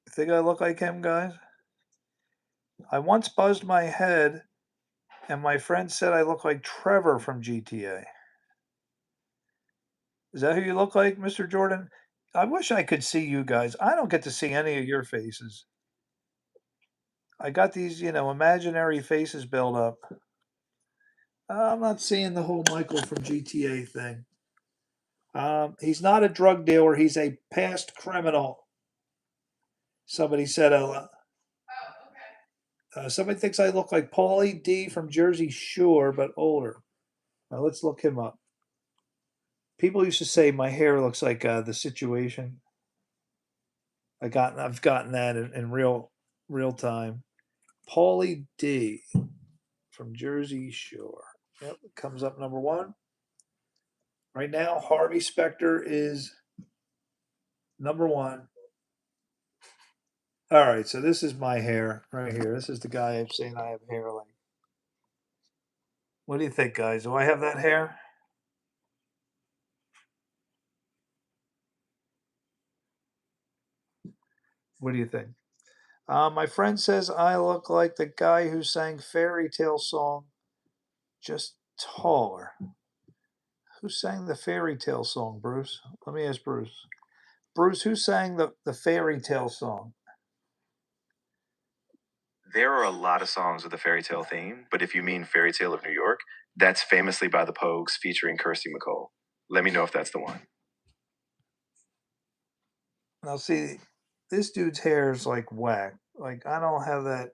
You think I look like him, guys? I once buzzed my head, and my friend said I look like Trevor from GTA. Is that who you look like, Mr. Jordan? I wish I could see you guys. I don't get to see any of your faces. I got these, imaginary faces built up. I'm not seeing the whole Michael from GTA thing. He's not a drug dealer. He's a past criminal. Somebody said, Oh, okay. somebody thinks I look like Paulie D from Jersey Shore, but older. Now let's look him up. People used to say my hair looks like The Situation. I've gotten that in real time. Paulie D from Jersey Shore. Yep, comes up number one. Right now, Harvey Specter is number one. All right, so this is my hair right here. This is the guy I'm saying I have hair like. What do you think, guys? Do I have that hair? What do you think? My friend says I look like the guy who sang Fairy Tale song, just taller. Who sang the Fairy Tale song, Bruce? Let me ask Bruce. Bruce, who sang the Fairy Tale song? There are a lot of songs with a fairy tale theme, but if you mean Fairy Tale of New York, that's Famously by the Pogues featuring Kirsty MacColl. Let me know if that's the one. Now, see, this dude's hair is like whack. Like, I don't have that.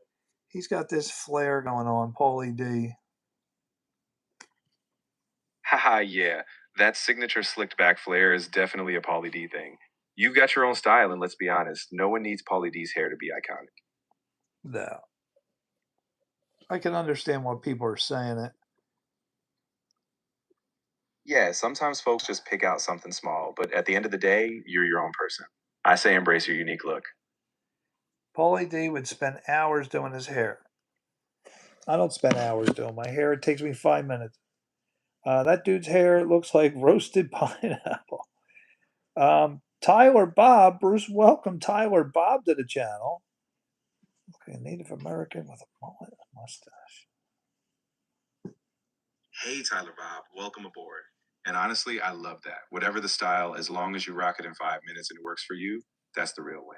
He's got this flare going on, Paulie D. Haha, yeah. That signature slicked back flare is definitely a Pauly D thing. You've got your own style, and let's be honest, no one needs Pauly D's hair to be iconic. No. I can understand why people are saying it. Yeah, sometimes folks just pick out something small, but at the end of the day, you're your own person. I say embrace your unique look. Paulie D would spend hours doing his hair. I don't spend hours doing my hair. It takes me 5 minutes. That dude's hair looks like roasted pineapple. Tyler Bob, Bruce, welcome Tyler Bob to the channel. Okay, Native American with a mullet mustache. Hey, Tyler Bob, welcome aboard. And honestly, I love that. Whatever the style, as long as you rock it in 5 minutes and it works for you, that's the real win.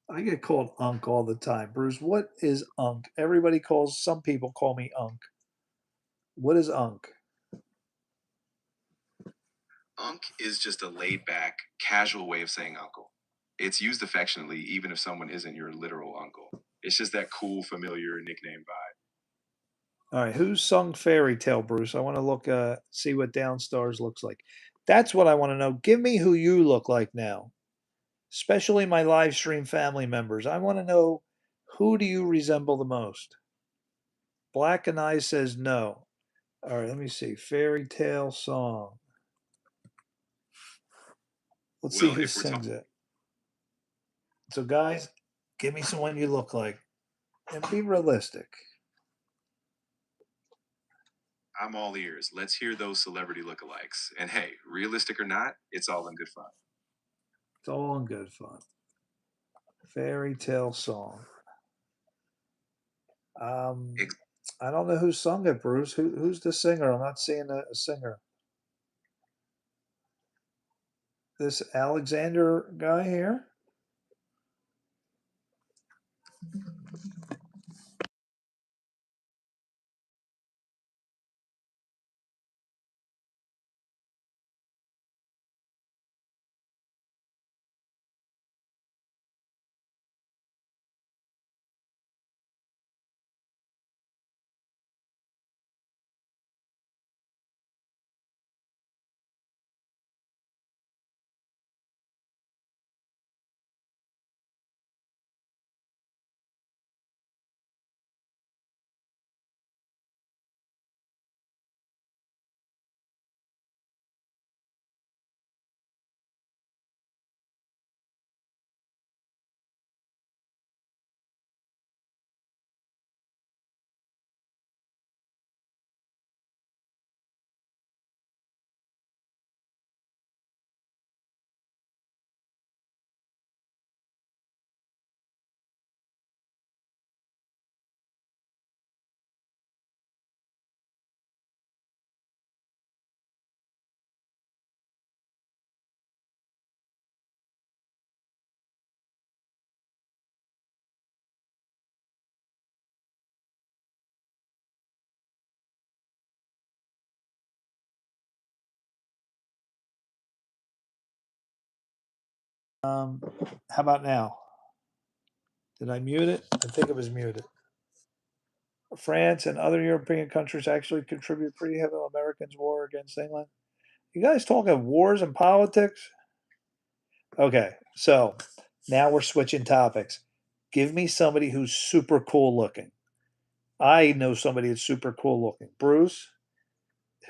I get called Unc all the time. Bruce, what is Unc? Some people call me Unc. What is Unc? Unc is just a laid back, casual way of saying uncle. It's used affectionately, even if someone isn't your literal uncle. It's just that cool, familiar nickname vibe. All right, who's sung Fairy Tale, Bruce? I want to look, see what Downstars looks like. That's what I want to know. Give me who you look like now, especially my live stream family members. I want to know, who do you resemble the most? Black and Eyes says no. All right, let me see. Fairy tale song. Let's see Well, who if we're talking, sings it. So, guys, give me someone you look like and be realistic. I'm all ears. Let's hear those celebrity lookalikes. And hey, realistic or not, it's all in good fun. It's all in good fun. Fairy tale song. Ex- I don't know who sung it, Bruce. Who's the singer? I'm not seeing a singer. This Alexander guy here? How about now? Did I mute it? I think it was muted. France and other European countries actually contribute pretty heavily to Americans' war against England. You guys talking wars and politics? Okay, so now we're switching topics. Give me somebody who's super cool looking. I know somebody that's super cool looking. Bruce,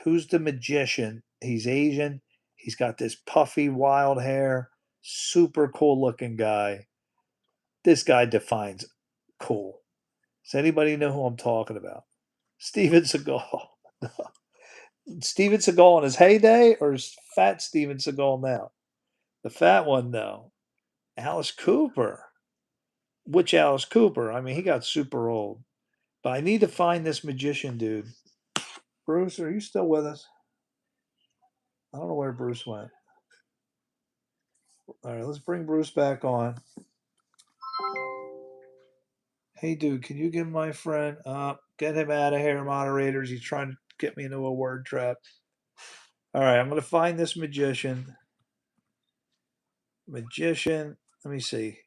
who's the magician? He's Asian. He's got this puffy, wild hair, super cool looking guy. This guy defines cool. Does anybody know who I'm talking about? Steven Seagal. Steven Seagal in his heyday, or is fat Steven Seagal now? The fat one, though. Alice Cooper. Which Alice Cooper? I mean, he got super old. But I need to find this magician dude. Bruce, are you still with us? I don't know where Bruce went. All right, let's bring Bruce back on. Hey, dude, can you give my friend get him out of here, moderators? He's trying to get me into a word trap. All right, I'm going to find this magician. Magician. Let me see.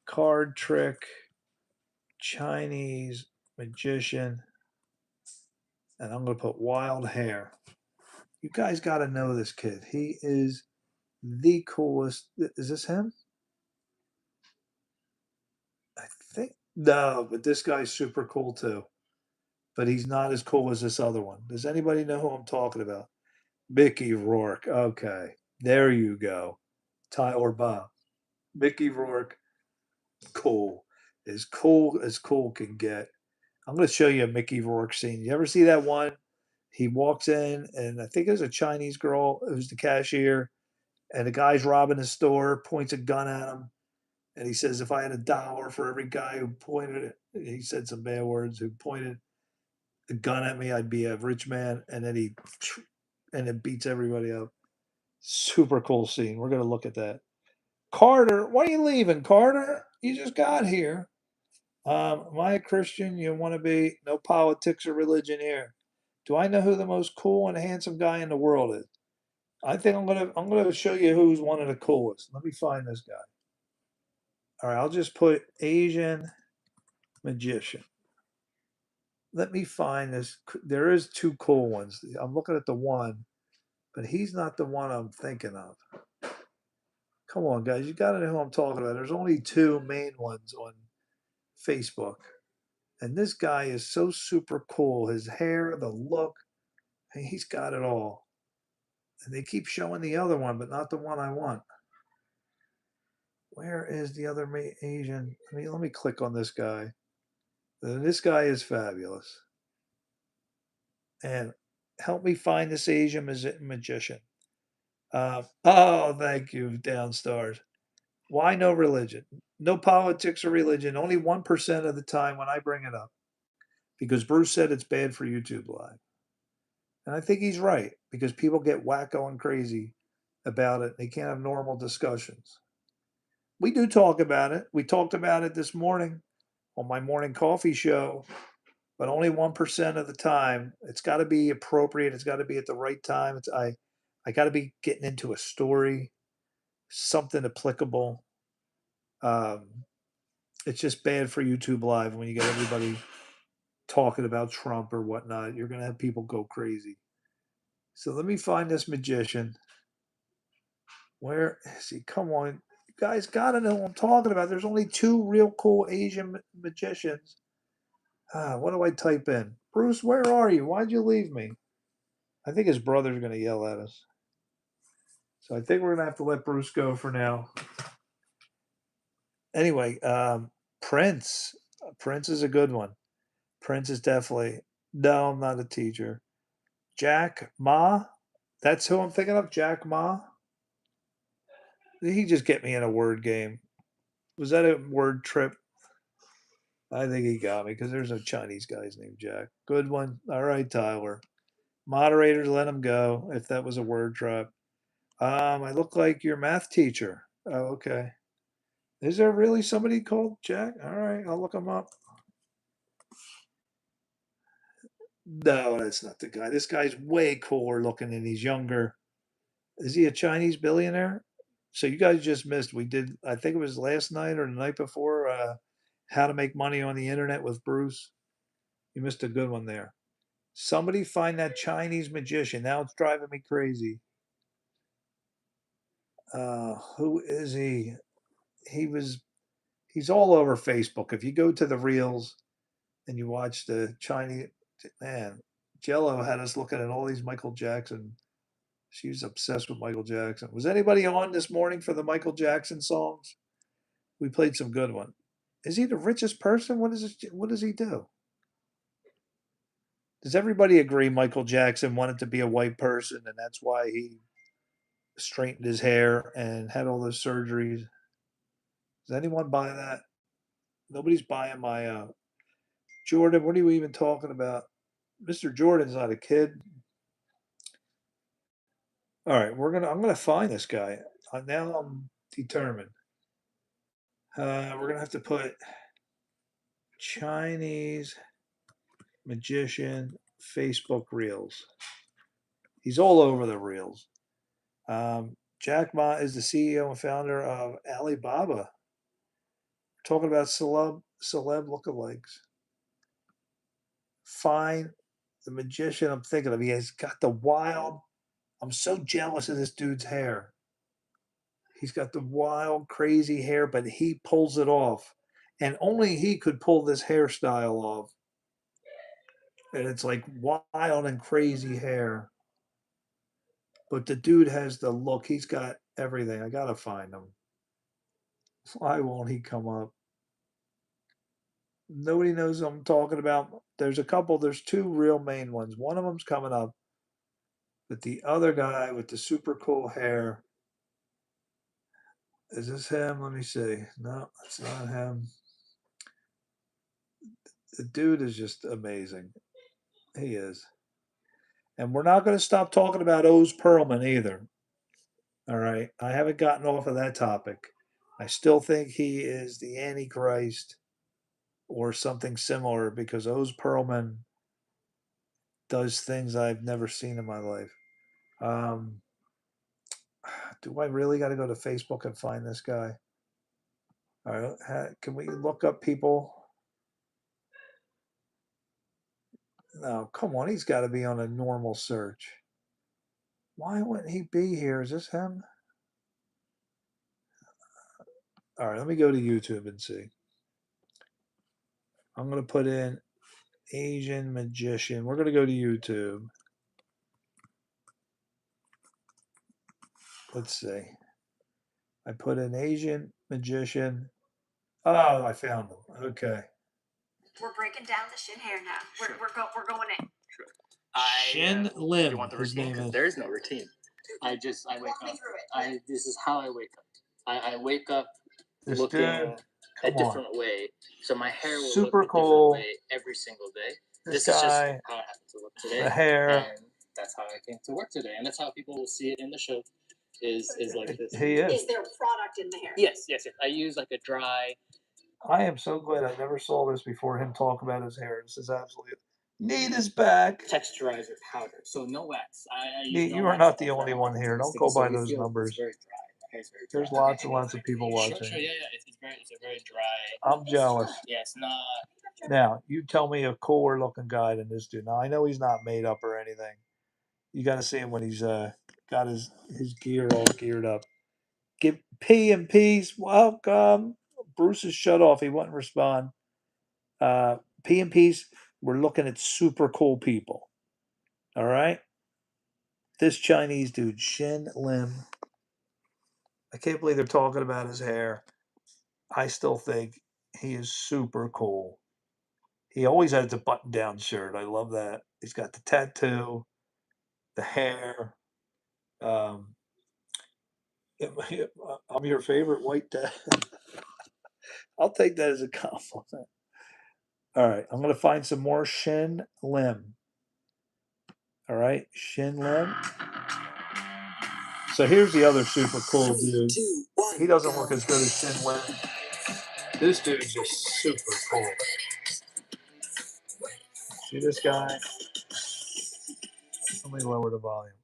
Card trick. Chinese magician. And I'm going to put wild hair. You guys got to know this kid. He is the coolest. Is this him? I think no, but this guy's super cool too. But he's not as cool as this other one. Does anybody know who I'm talking about? Mickey Rourke. Okay, there you go. Ty or Bob. Mickey Rourke. Cool as cool can get. I'm going to show you a Mickey Rourke scene. You ever see that one? He walks in, and I think it was a Chinese girl who's the cashier, and the guy's robbing the store, points a gun at him, and he says, "If I had $1 for every guy who pointed it," he said some bad words, who pointed the gun at me, I'd be a rich man. And then and it beats everybody up. Super cool scene. We're gonna look at that. Carter, why are you leaving, Carter? You just got here. Am I a Christian? You want to be? No politics or religion here. Do I know who the most cool and handsome guy in the world is? I think I'm gonna show you who's one of the coolest. Let me find this guy. All right, I'll just put Asian magician. Let me find this. There is two cool ones. I'm looking at the one, but he's not the one I'm thinking of. Come on, guys, you got to know who I'm talking about. There's only two main ones on Facebook. And this guy is so super cool. His hair, the look, he's got it all. And they keep showing the other one, but not the one I want. Where is the other Asian? Let me click on this guy. This guy is fabulous. And help me find this Asian magician. Oh, thank you, Downstars. Why no religion? No politics or religion. Only 1% of the time when I bring it up. Because Bruce said it's bad for YouTube Live. And I think he's right because people get wacko and crazy about it. They can't have normal discussions. We do talk about it. We talked about it this morning on my morning coffee show, but only 1% of the time. It's got to be appropriate. It's got to be at the right time. I got to be getting into a story, something applicable. Um, it's just bad for YouTube Live when you get everybody talking about Trump or whatnot. You're going to have people go crazy. So let me find this magician. Where is he? Come on. You guys got to know what I'm talking about. There's only 2 real cool Asian magicians. What do I type in? Bruce, where are you? Why'd you leave me? I think his brother's going to yell at us. So I think we're going to have to let Bruce go for now. Anyway, Prince. Prince is a good one. Prince is definitely. No, I'm not a teacher. Jack Ma. That's who I'm thinking of. Jack Ma. He just get me in a word game. Was that a word trip? I think he got me because there's no Chinese guys named Jack. Good one. All right, Tyler. Moderators, let him go if that was a word trap. I look like your math teacher. Oh, okay. Is there really somebody called Jack? All right, I'll look him up. No, that's not the guy. This guy's way cooler looking and he's younger. Is he a Chinese billionaire? So you guys just missed. We did, I think it was last night or the night before, how to make money on the internet with Bruce. You missed a good one there. Somebody find that Chinese magician. Now it's driving me crazy. Who is he? He's all over Facebook. If you go to the reels and you watch the Chinese, man, Jello had us looking at all these Michael Jackson. She's obsessed with Michael Jackson. Was anybody on this morning for the Michael Jackson songs? We played some good one. Is he the richest person? What does he do? Does everybody agree Michael Jackson wanted to be a white person and that's why he straightened his hair and had all those surgeries? Does anyone buy that? Nobody's buying my Jordan. What are you even talking about? Mr. Jordan's not a kid. All right, I'm gonna find this guy. Now I'm determined. We're gonna have to put Chinese magician Facebook reels. He's all over the reels. Jack Ma is the CEO and founder of Alibaba. Talking about celeb lookalikes. Find the magician I'm thinking of. He has got the wild. I'm so jealous of this dude's hair. He's got the wild, crazy hair, but he pulls it off. And only he could pull this hairstyle off. And it's like wild and crazy hair. But the dude has the look. He's got everything. I gotta find him. Why won't he come up? Nobody knows what I'm talking about. There's 2 real main ones. One of them's coming up. But the other guy with the super cool hair, is this him? Let me see. No, it's not him. The dude is just amazing. He is. And we're not going to stop talking about Oz Perlman either. All right. I haven't gotten off of that topic. I still think he is the Antichrist or something similar because Oz Perlman does things I've never seen in my life. Do I really got to go to Facebook and find this guy? All right. Can we look up people? No, come on. He's got to be on a normal search. Why wouldn't he be here? Is this him? All right, let me go to YouTube and see. I'm going to put in Asian magician. We're going to go to YouTube. Let's see. I put in Asian magician. Oh, I found them. Okay. We're breaking down the Shin hair now. We're going in. Shin Do Lim. you want the His routine? name 'Cause is. there is no routine. I wake Walk me up. through it. This is how I wake up. I wake up This looking dude. a Come on. different way. So my hair will Super look a cool. different way every single day. This This is just guy. how I happen to look today. The hair. And that's how I came to work today. And that's how people will see it in the show. Is like this. He is. Is there product in the hair? Yes. I use like a dry. I am so glad I never saw this before him talk about his hair. This is absolutely. Need is back. Texturizer powder. So no wax. I use Need, no you are wax not the at only all. one here. Don't Sticky, go so by you those feel numbers. It's very dry. My hair's very dry. There's lots and lots of people watching. Sure, yeah. It's a very dry. I'm jealous. Yeah, it's not. Now, you tell me a cooler looking guy than this dude. Now, I know he's not made up or anything. You got to see him when he's got his gear all geared up. Give P and P's welcome. Bruce is shut off. He wouldn't respond. P and P's, we're looking at super cool people. All right? This Chinese dude, Shin Lim. I can't believe they're talking about his hair. I still think he is super cool. He always has the button down shirt. I love that. He's got the tattoo, the hair. I'm your favorite white dad. I'll take that as a compliment. All right, I'm going to find some more Shin Lim. All right, Shin Lim. So here's the other super cool dude. He doesn't look as good as Shin Lim. This dude's just super cool. See this guy? Let me lower the volume.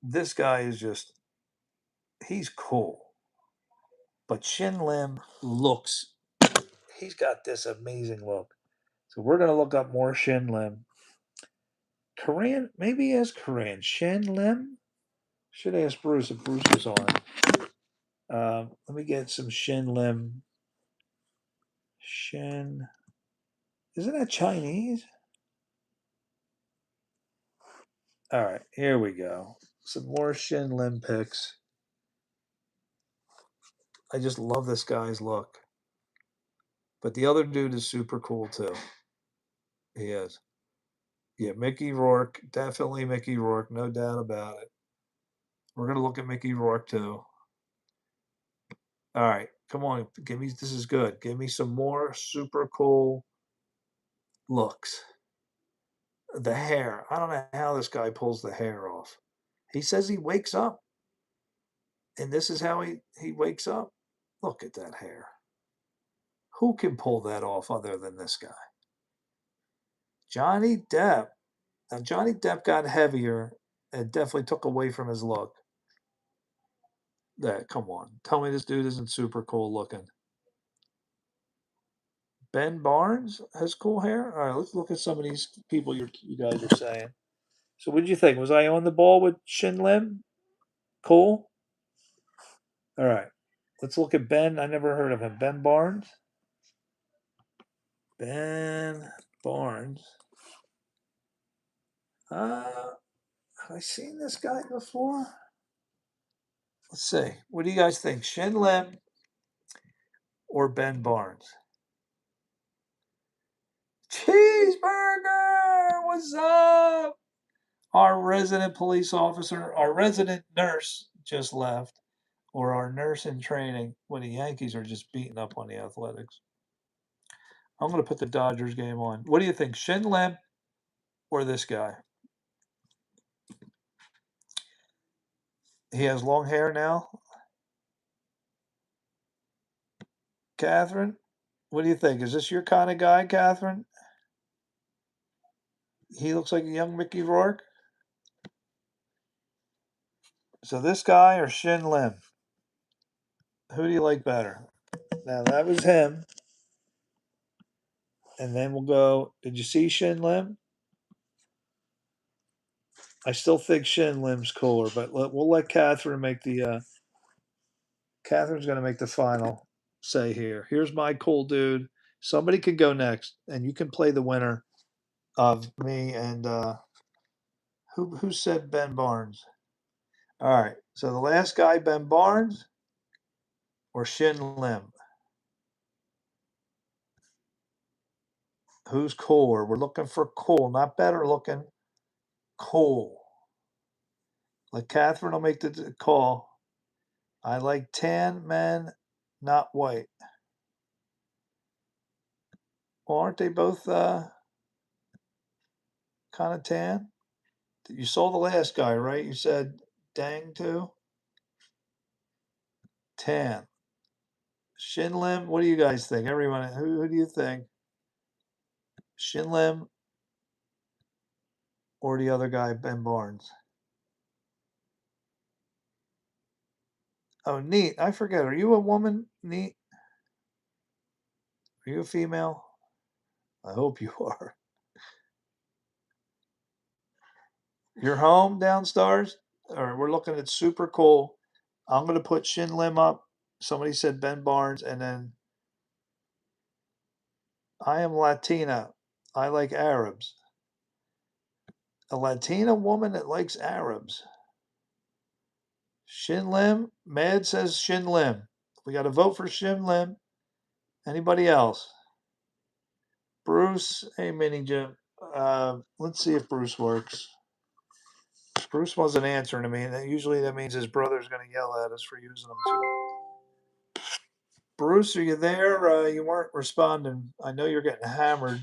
This guy is just, he's cool. But Shin Lim looks, he's got this amazing look. So we're going to look up more Shin Lim. Korean, maybe he has Korean. Shin Lim? Should ask Bruce if Bruce was on. Let me get some Shin Lim. Shin. Isn't that Chinese? All right, here we go. Some more Shin Lim pics. I just love this guy's look. But the other dude is super cool too. He is. Yeah, Mickey Rourke. Definitely Mickey Rourke. No doubt about it. We're going to look at Mickey Rourke too. All right, come on. Give me, this is good. Give me some more super cool looks. The hair. I don't know how this guy pulls the hair off. He says he wakes up. And this is how he wakes up. Look at that hair. Who can pull that off other than this guy? Johnny Depp. Now, Johnny Depp got heavier and definitely took away from his look. Come on. Tell me this dude isn't super cool looking. Ben Barnes has cool hair? All right, let's look at some of these people you guys are saying. So what did you think? Was I on the ball with Shin Lim? Cool? All right. Let's look at Ben. I never heard of him. Ben Barnes? Ben Barnes. Have I seen this guy before? Let's see. What do you guys think? Shin Lim or Ben Barnes? Cheeseburger! What's up? Our resident police officer, our resident nurse just left, or our nurse in training when the Yankees are just beating up on the Athletics. I'm going to put the Dodgers game on. What do you think? Shin Lim or this guy? He has long hair now. Catherine, what do you think? Is this your kind of guy, Catherine? He looks like a young Mickey Rourke. So this guy or Shin Lim? Who do you like better? Now that was him. And then we'll go, did you see Shin Lim? I still think Shin Lim's cooler, but we'll let Catherine make the, Catherine's going to make the final say here. Here's my cool dude. Somebody could go next, and you can play the winner of me and who said Ben Barnes? All right. So the last guy, Ben Barnes or Shin Lim? Who's cooler? We're looking for cool, not better looking. Cool. Like Catherine will make the call. I like tan men, not white. Well, aren't they both kind of tan? You saw the last guy, right? You said Dang too? Tan. Shin Lim, what do you guys think? Everyone, who do you think? Shin Lim or the other guy, Ben Barnes? Oh, Neat. I forget. Are you a woman, Neat? Are you a female? I hope you are. You're home downstairs? All right, we're looking at super cool. I'm going to put Shin Lim up. Somebody said Ben Barnes, and then I am Latina. I like Arabs. A Latina woman that likes Arabs. Shin Lim? Mad says Shin Lim. We got to vote for Shin Lim. Anybody else? Bruce? Hey, Mini Jim. Let's see if Bruce works. Bruce wasn't answering to me, and usually that means his brother's going to yell at us for using them too. Bruce, are you there? You weren't responding. I know you're getting hammered.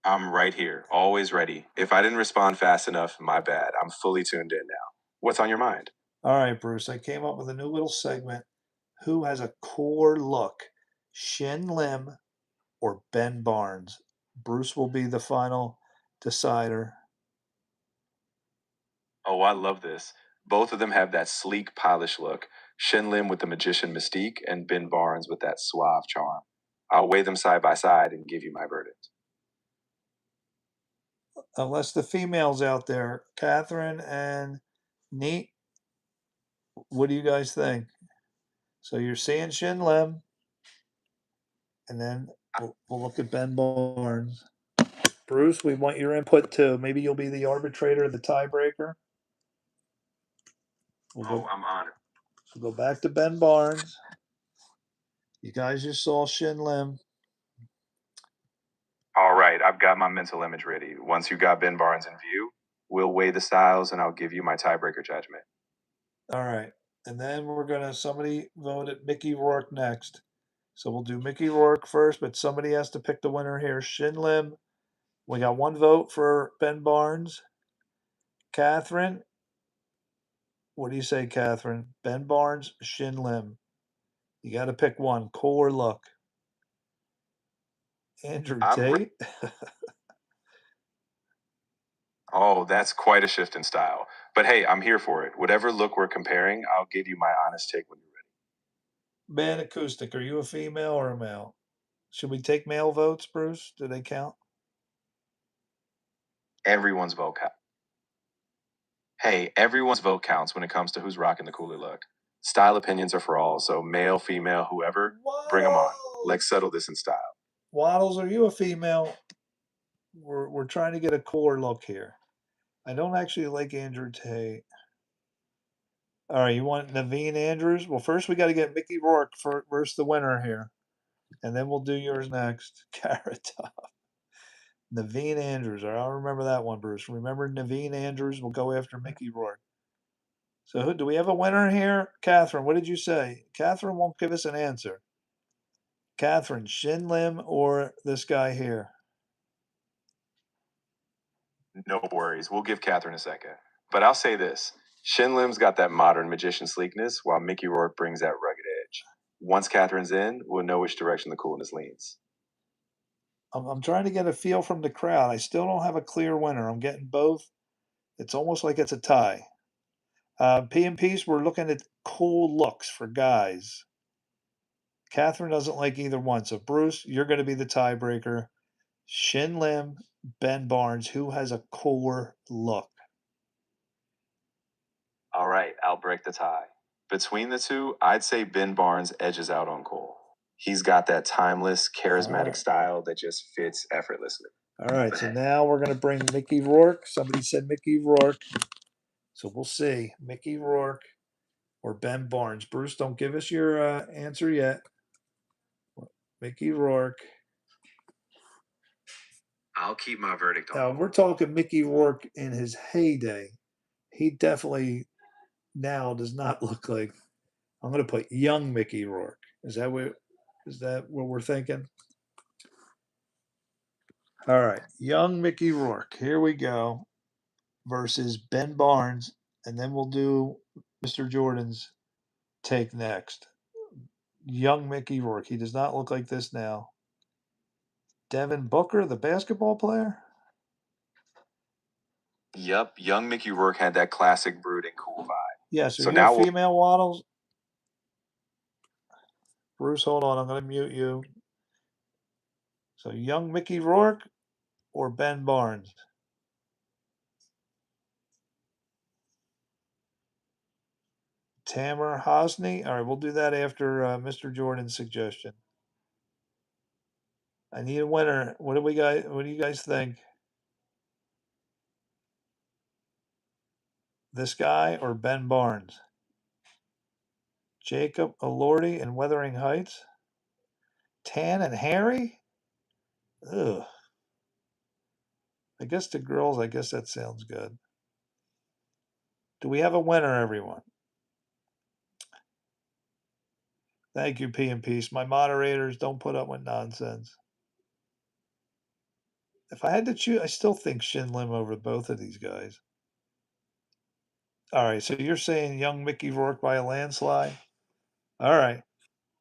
I'm right here, always ready. If I didn't respond fast enough, my bad. I'm fully tuned in now. What's on your mind? All right, Bruce. I came up with a new little segment. Who has a cooler look, Shin Lim or Ben Barnes? Bruce will be the final decider. Oh, I love this. Both of them have that sleek, polished look. Shin Lim with the magician mystique, and Ben Barnes with that suave charm. I'll weigh them side by side and give you my verdict. Unless the females out there, Catherine and Neat, what do you guys think? So you're seeing Shin Lim, and then we'll look at Ben Barnes. Bruce, we want your input too. Maybe you'll be the arbitrator, the tiebreaker. I'm honored. We'll go back to Ben Barnes. You guys just saw Shin Lim. All right, I've got my mental image ready. Once you got Ben Barnes in view, we'll weigh the styles and I'll give you my tiebreaker judgment. All right. And then we're going to, somebody voted Mickey Rourke next. So we'll do Mickey Rourke first, but somebody has to pick the winner here. Shin Lim. We got one vote for Ben Barnes. Catherine. What do you say, Catherine? Ben Barnes, Shin Lim. You got to pick one. Cool or look? Andrew Tate. Oh, that's quite a shift in style. But hey, I'm here for it. Whatever look we're comparing, I'll give you my honest take when you're ready. Man Acoustic, are you a female or a male? Should we take male votes, Bruce? Do they count? Everyone's vote counts. Hey, everyone's vote counts when it comes to who's rocking the cooler look. Style opinions are for all, so male, female, whoever, bring them on. Let's settle this in style. Waddles, are you a female? We're trying to get a cooler look here. I don't actually like Andrew Tate. All right, you want Naveen Andrews? Well, first we got to get Mickey Rourke versus the winner here, and then we'll do yours next. Carrot Top. Naveen Andrews. All right, I'll remember that one, Bruce. Remember Naveen Andrews? We'll go after Mickey Rourke. So, do we have a winner here? Catherine, what did you say? Catherine won't give us an answer. Catherine, Shin Lim or this guy here? No worries. We'll give Catherine a second. But I'll say this. Shin Lim's got that modern magician sleekness, while Mickey Rourke brings that rugged edge. Once Catherine's in, we'll know which direction the coolness leans. I'm trying to get a feel from the crowd. I still don't have a clear winner. I'm getting both. It's almost like it's a tie. P&Ps, we're looking at cool looks for guys. Catherine doesn't like either one. So, Bruce, you're going to be the tiebreaker. Shin Lim, Ben Barnes, who has a cooler look? All right, I'll break the tie. Between the two, I'd say Ben Barnes edges out on Cole. He's got that timeless, charismatic Alright. style that just fits effortlessly. All right, so now we're going to bring Mickey Rourke. Somebody said Mickey Rourke. So we'll see. Mickey Rourke or Ben Barnes. Bruce, don't give us your answer yet. Mickey Rourke. I'll keep my verdict on Now, hold. we're talking Mickey Rourke in his heyday. He definitely now does not look like. I'm going to put young Mickey Rourke. Is that what we're thinking? All right, young Mickey Rourke. Here we go. Versus Ben Barnes, and then we'll do Mr. Jordan's take next. Young Mickey Rourke. He does not look like this now. Devin Booker, the basketball player. Yep, young Mickey Rourke had that classic brooding cool vibe. Yeah, so So you're now we'll- female waddles. Bruce, hold on. I'm going to mute you. So young Mickey Rourke or Ben Barnes? Tamer Hosny. All right, we'll do that after Mr. Jordan's suggestion. I need a winner. What do you guys think? This guy or Ben Barnes? Jacob Elordi in Wuthering Heights? Tan and Harry? Ugh. I guess to girls, that sounds good. Do we have a winner, everyone? Thank you, P and Peace. My moderators don't put up with nonsense. If I had to choose, I still think Shin Lim over both of these guys. All right, so you're saying young Mickey Rourke by a landslide? All right,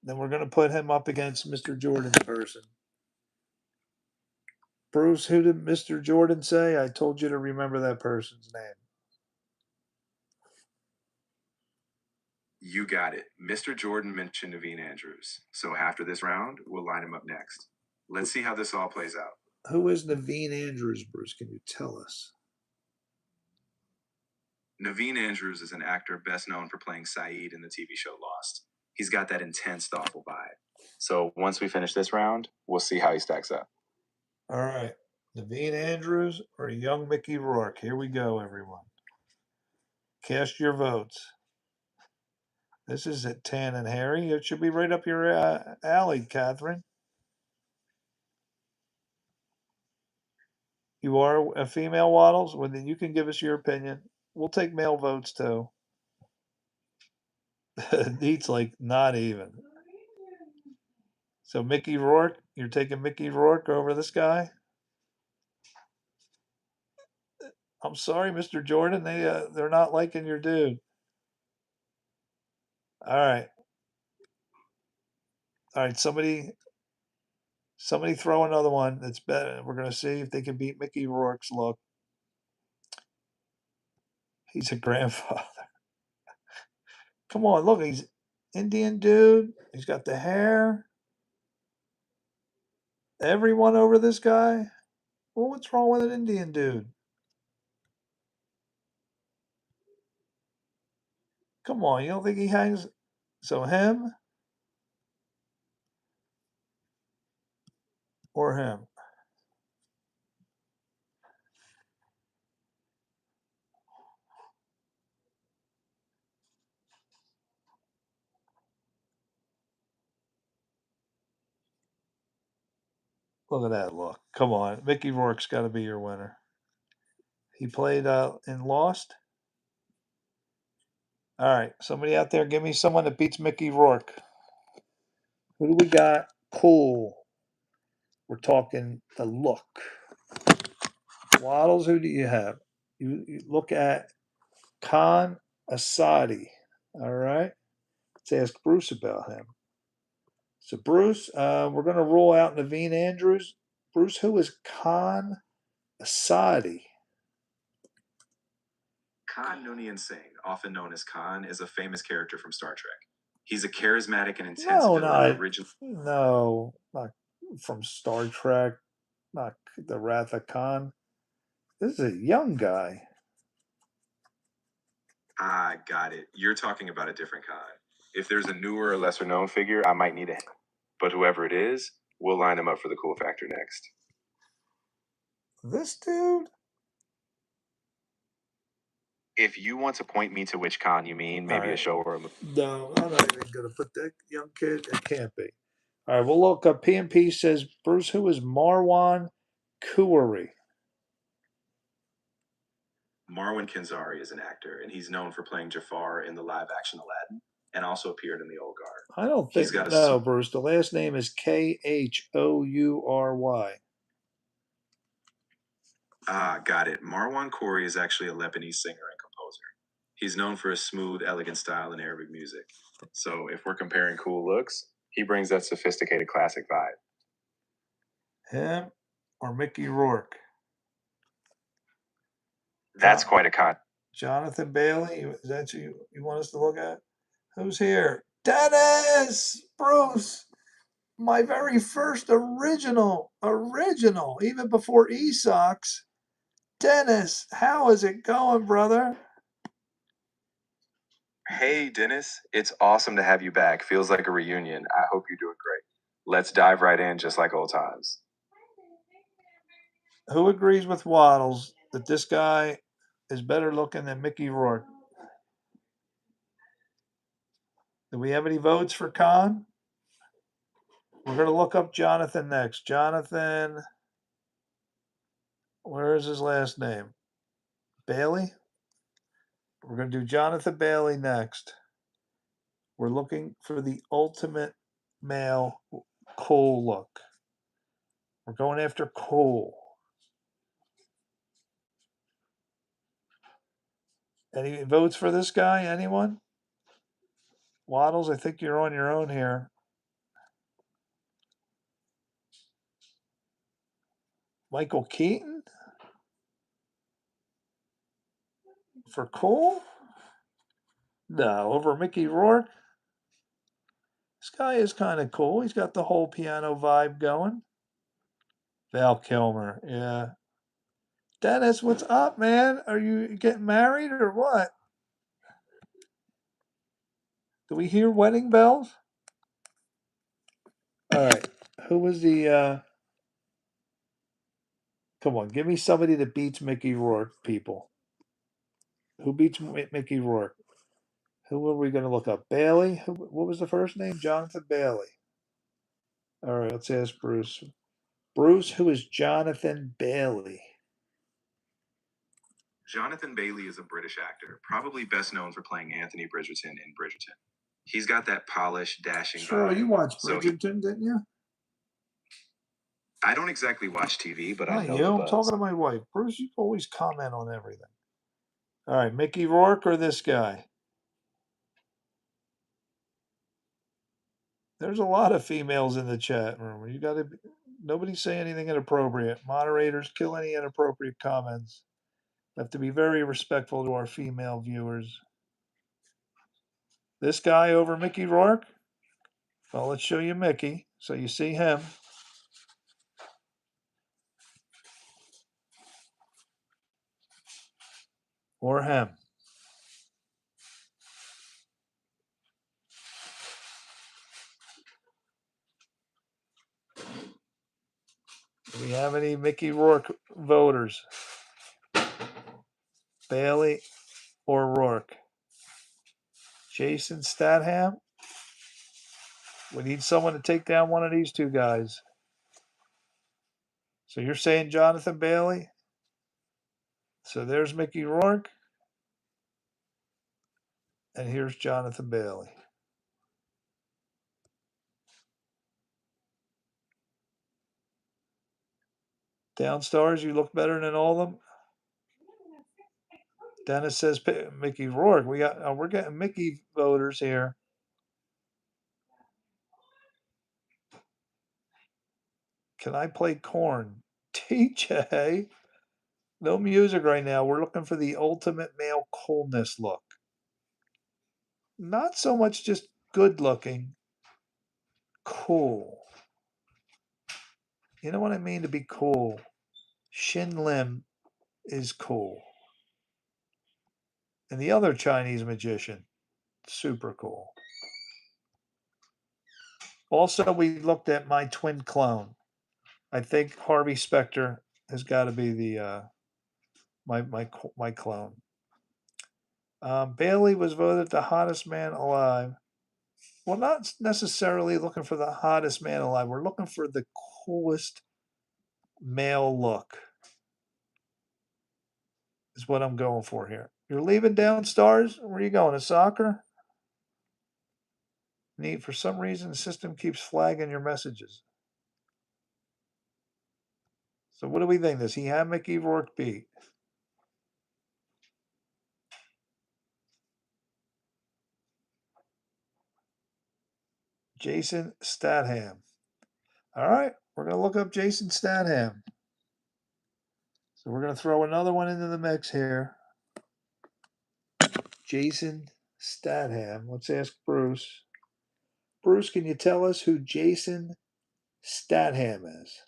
then we're going to put him up against Mr. Jordan's person. Bruce, who did Mr. Jordan say? I told you to remember that person's name. You got it. Mr. Jordan mentioned Naveen Andrews. So after this round, we'll line him up next. Let's see how this all plays out. Who is Naveen Andrews, Bruce? Can you tell us? Naveen Andrews is an actor best known for playing Saeed in the TV show Lost. He's got that intense, thoughtful vibe. So once we finish this round, we'll see how he stacks up. All right, Naveen Andrews or young Mickey Rourke? Here we go, everyone. Cast your votes. This is at Tan and Harry. It should be right up your alley, Catherine. You are a female, Waddles? Well, then you can give us your opinion. We'll take male votes, too. Neat's like, not even. So Mickey Rourke, you're taking Mickey Rourke over this guy? I'm sorry, Mr. Jordan. They're not liking your dude. All right. All right, somebody throw another one that's better. We're going to see if they can beat Mickey Rourke's look. He's a grandfather. Come on, look, he's Indian dude. He's got the hair. Everyone over this guy? Well, what's wrong with an Indian dude? Come on, you don't think he hangs? So him or him? Look at that look. Come on. Mickey Rourke's got to be your winner. He played in Lost. All right. Somebody out there, give me someone that beats Mickey Rourke. Who do we got? Cool. We're talking the look. Waddles, who do you have? You look at Khan Asadi. All right. Let's ask Bruce about him. So, Bruce, we're going to rule out Naveen Andrews. Bruce, who is Khan Asadi? Khan Noonien Singh, often known as Khan, is a famous character from Star Trek. He's a charismatic and intense villain. No, not from Star Trek, not the Wrath of Khan. This is a young guy. I got it. You're talking about a different Khan. If there's a newer or lesser known figure, I might need a hint. But whoever it is, we'll line him up for the cool factor next. This dude? If you want to point me to which con you mean, maybe a Alright. show or a movie. No, I'm not even gonna put that young kid. It can't be. All right, we'll look up. PMP says, Bruce, who is Marwan Kouari? Marwan Kenzari is an actor, and he's known for playing Jafar in the live-action Aladdin, and also appeared in The Old Guard. I don't He's think. got a No, Bruce. The last name is Khoury. Ah, got it. Marwan Khoury is actually a Lebanese singer and composer. He's known for his smooth, elegant style in Arabic music. So if we're comparing cool looks, he brings that sophisticated classic vibe. Him or Mickey Rourke? That's quite a con. Jonathan Bailey? Is that you want us to look at? Who's here? Dennis! Bruce! My very first original, even before eSox. Dennis, how is it going, brother? Hey, Dennis. It's awesome to have you back. Feels like a reunion. I hope you're doing great. Let's dive right in just like old times. Who agrees with Waddles that this guy is better looking than Mickey Rourke? Do we have any votes for Khan? We're going to look up Jonathan next. Jonathan, where is his last name? Bailey? We're going to do Jonathan Bailey next. We're looking for the ultimate male cool look. We're going after cool. Any votes for this guy? Anyone? Waddles, I think you're on your own here. Michael Keaton? For cool? No, over Mickey Rourke? This guy is kind of cool. He's got the whole piano vibe going. Val Kilmer, yeah. Dennis, what's up, man? Are you getting married or what? Do we hear wedding bells? All right. Who was the come on, give me somebody that beats Mickey Rourke, people. Who beats Mickey Rourke? Who are we going to look up? Bailey? What was the first name? Jonathan Bailey. All right, let's ask Bruce. Bruce, who is Jonathan Bailey? Jonathan Bailey is a British actor, probably best known for playing Anthony Bridgerton in Bridgerton. He's got that polished, dashing Sure, vibe. you watched So Bridgerton, didn't you? I don't exactly watch TV, but I Not know you. the I'm buzz. talking to my wife. Bruce, you always comment on everything. All right, Mickey Rourke or this guy? There's a lot of females in the chat room. You got to. Nobody say anything inappropriate. Moderators, kill any inappropriate comments. Have to be very respectful to our female viewers. This guy over Mickey Rourke? Well, let's show you Mickey so you see him. Or him. Do we have any Mickey Rourke voters? Bailey or Rourke? Jason Statham? We need someone to take down one of these two guys. So you're saying Jonathan Bailey? So there's Mickey Rourke. And here's Jonathan Bailey. Downstairs, you look better than all of them. Dennis says Mickey Rourke. We're getting Mickey voters here. Can I play corn? TJ, no music right now. We're looking for the ultimate male coolness look. Not so much just good looking, cool. You know what I mean to be cool? Shin Lim is cool. And the other Chinese magician, super cool. Also, we looked at my twin clone. I think Harvey Specter has got to be the my clone. Bailey was voted the hottest man alive. Well, not necessarily looking for the hottest man alive. We're looking for the coolest male look. Is what I'm going for here. You're leaving down stars? Where are you going? To soccer? Neat. For some reason, the system keeps flagging your messages. So what do we think? Does he have Mickey Rourke beat? Jason Statham. All right, we're going to look up Jason Statham. So we're going to throw another one into the mix here. Jason Statham. Let's ask Bruce. Bruce, can you tell us who Jason Statham is?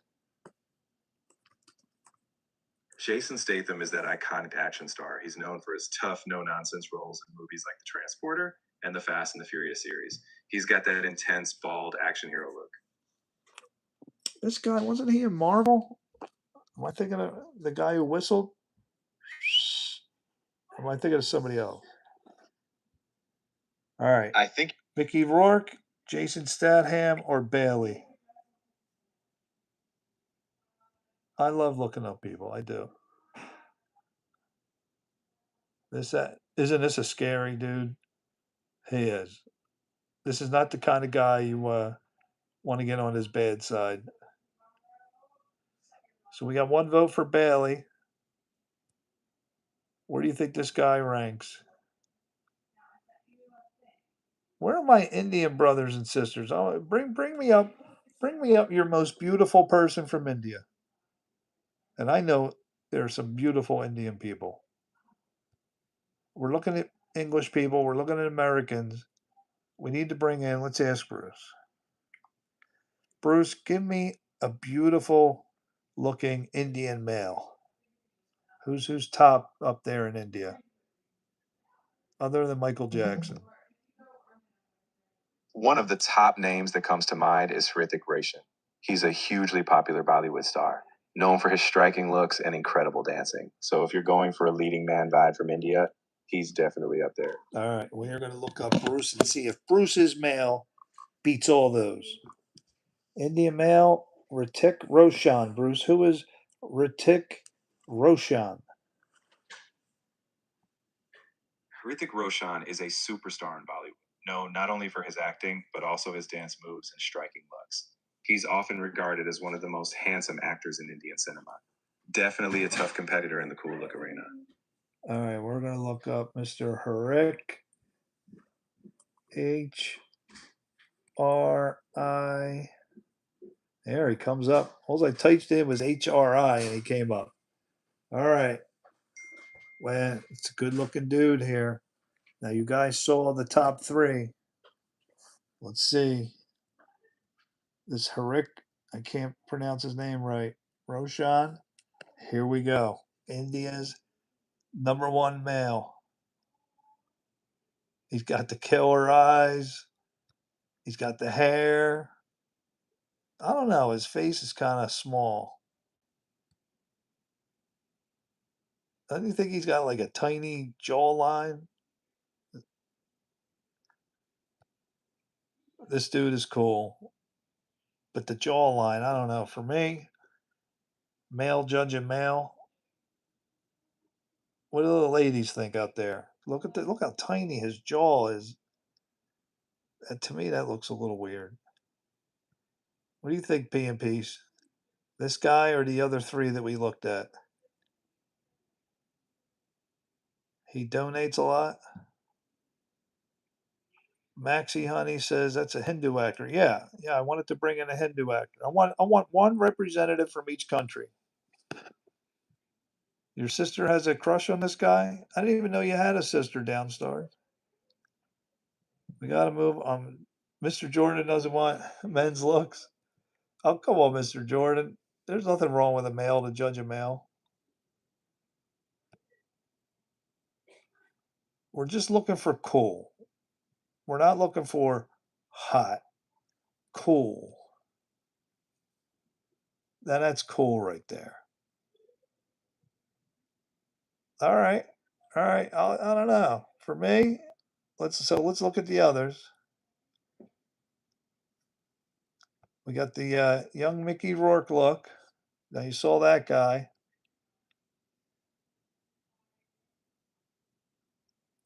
Jason Statham is that iconic action star. He's known for his tough, no-nonsense roles in movies like The Transporter and the Fast and the Furious series. He's got that intense, bald action hero look. This guy, wasn't he in Marvel? Am I thinking of the guy who whistled? Or am I thinking of somebody else? All right. I think Mickey Rourke, Jason Statham, or Bailey? I love looking up people. I do. Isn't this a scary dude? He is. This is not the kind of guy you want to get on his bad side. So we got one vote for Bailey. Where do you think this guy ranks? Where are my Indian brothers and sisters? Oh, bring me up. Bring me up your most beautiful person from India. And I know there are some beautiful Indian people. We're looking at English people. We're looking at Americans. We need to bring in. Let's ask Bruce. Bruce, give me a beautiful looking Indian male. Who's top up there in India? Other than Michael Jackson. one of the top names that comes to mind is Hrithik Roshan. He's a hugely popular Bollywood star, known for his striking looks and incredible dancing. So if you're going for a leading man vibe from India, he's definitely up there. All right, we are going to look up Bruce and see if Bruce's male beats all those. Indian male, Hrithik Roshan. Bruce, who is Hrithik Roshan? Hrithik Roshan is a superstar in Bollywood, known not only for his acting, but also his dance moves and striking looks. He's often regarded as one of the most handsome actors in Indian cinema. Definitely a tough competitor in the cool look arena. All right, we're going to look up Mr. Hrithik. H-R-I. There he comes up. All I typed in was H-R-I and he came up. All right. Well, it's a good looking dude here. Now, you guys saw the top three. Let's see. This Harik, I can't pronounce his name right. Roshan. Here we go. India's number one male. He's got the killer eyes. He's got the hair. I don't know. His face is kind of small. Don't you think he's got like a tiny jawline? This dude is cool. But the jawline, I don't know. For me, male judging male. What do the ladies think out there? Look how tiny his jaw is. To me, that looks a little weird. What do you think, P and Peace? This guy or the other three that we looked at? He donates a lot. Maxie Honey says that's a Hindu actor. Yeah, I wanted to bring in a Hindu actor. I want one representative from each country. Your sister has a crush on this guy? I didn't even know you had a sister downstairs. We got to move on. Mr. Jordan doesn't want men's looks. Oh, come on, Mr. Jordan. There's nothing wrong with a male to judge a male. We're just looking for cool. We're not looking for hot. Cool. Now that's cool right there. All right. All right. I don't know. For me, let's look at the others. We got the young Mickey Rourke look. Now you saw that guy.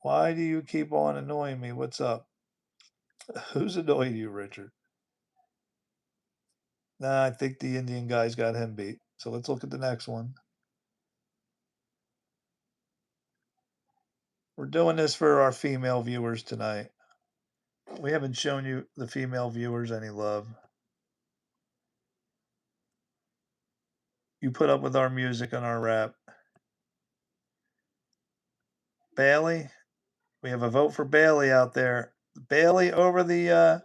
Why do you keep on annoying me? What's up? Who's annoying you, Richard? Nah, I think the Indian guy's got him beat. So let's look at the next one. We're doing this for our female viewers tonight. We haven't shown you the female viewers any love. You put up with our music and our rap. Bailey, we have a vote for Bailey out there. Bailey over the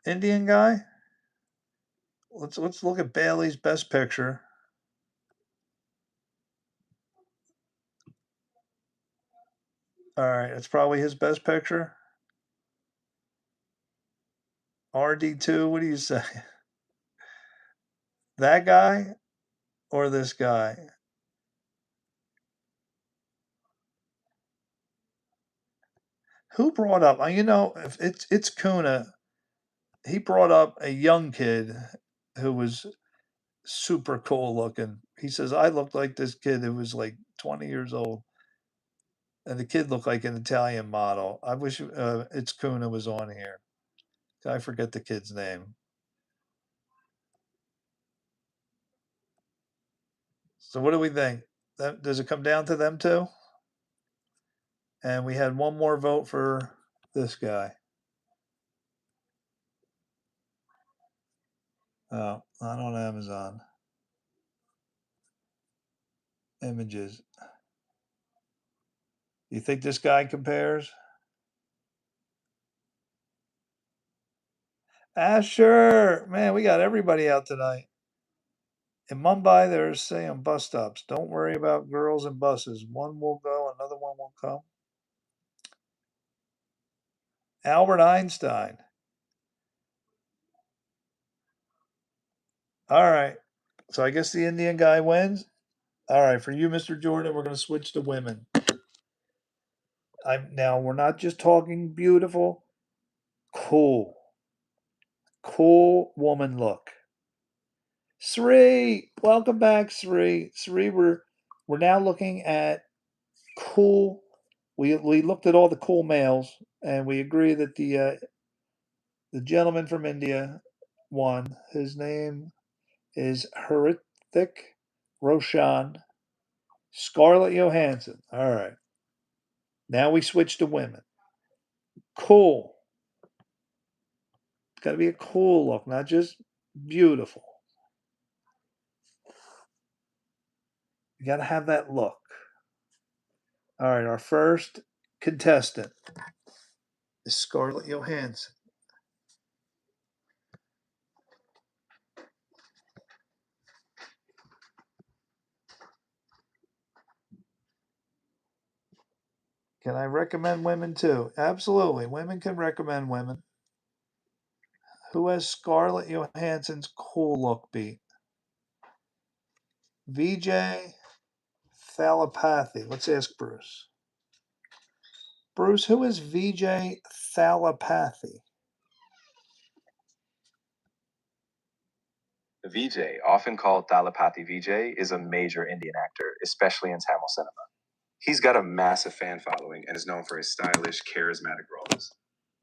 Indian guy. Let's look at Bailey's best picture. All right, it's probably his best picture. RD2, what do you say? That guy or this guy? Who brought up? You know, if it's Kuna. He brought up a young kid who was super cool looking. He says I looked like this kid who was like 20 years old, and the kid looked like an Italian model. I wish it's Kuna was on here. I forget the kid's name. So what do we think? Does it come down to them two? And we had one more vote for this guy. Oh, not on Amazon. Images. You think this guy compares? Asher! Man, we got everybody out tonight. In Mumbai, they're saying bus stops. Don't worry about girls and buses. One will go, another one will come. Albert Einstein. All right. So I guess the Indian guy wins. All right. For you, Mr. Jordan, we're going to switch to women. Now, we're not just talking beautiful. Cool. Cool woman look. Sri, welcome back, Sri. Sri, we're now looking at cool. We looked at all the cool males, and we agree that the gentleman from India won. His name is Hrithik Roshan. Scarlett Johansson. All right. Now we switch to women. Cool. It's got to be a cool look, not just beautiful. You got to have that look. All right, our first contestant is Scarlett Johansson. Can I recommend women too? Absolutely. Women can recommend women. Who has Scarlett Johansson's cool look beat? VJ Thalapathy. Let's ask Bruce. Bruce, who is VJ Thalapathy? Vijay, often called Thalapathy Vijay, is a major Indian actor, especially in Tamil cinema. He's got a massive fan following and is known for his stylish, charismatic roles.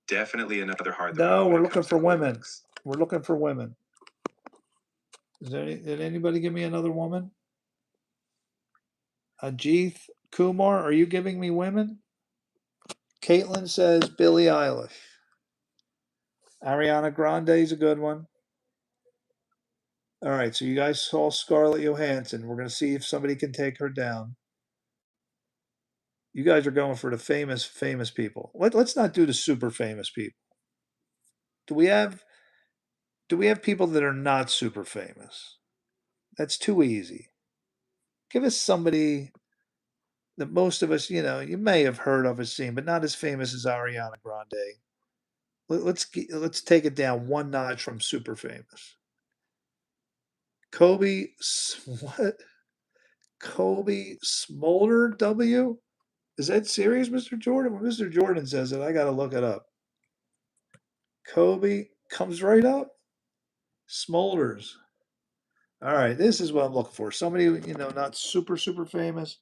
Definitely another hard. No, we're looking for women. We're looking for women. Did anybody give me another woman? Ajith Kumar, are you giving me women? Caitlin says Billie Eilish. Ariana Grande is a good one. All right, so you guys saw Scarlett Johansson. We're going to see if somebody can take her down. You guys are going for the famous people. Let's not do the super famous people. Do we have people that are not super famous? That's too easy. Give us somebody that most of us, you may have heard of or seen, but not as famous as Ariana Grande. Let's take it down one notch from super famous. What? Kobe Smolder W? Is that serious, Mr. Jordan? When Mr. Jordan says it, I gotta look it up. Kobe comes right up. Smolders. All right, this is what I'm looking for. Somebody, not super famous.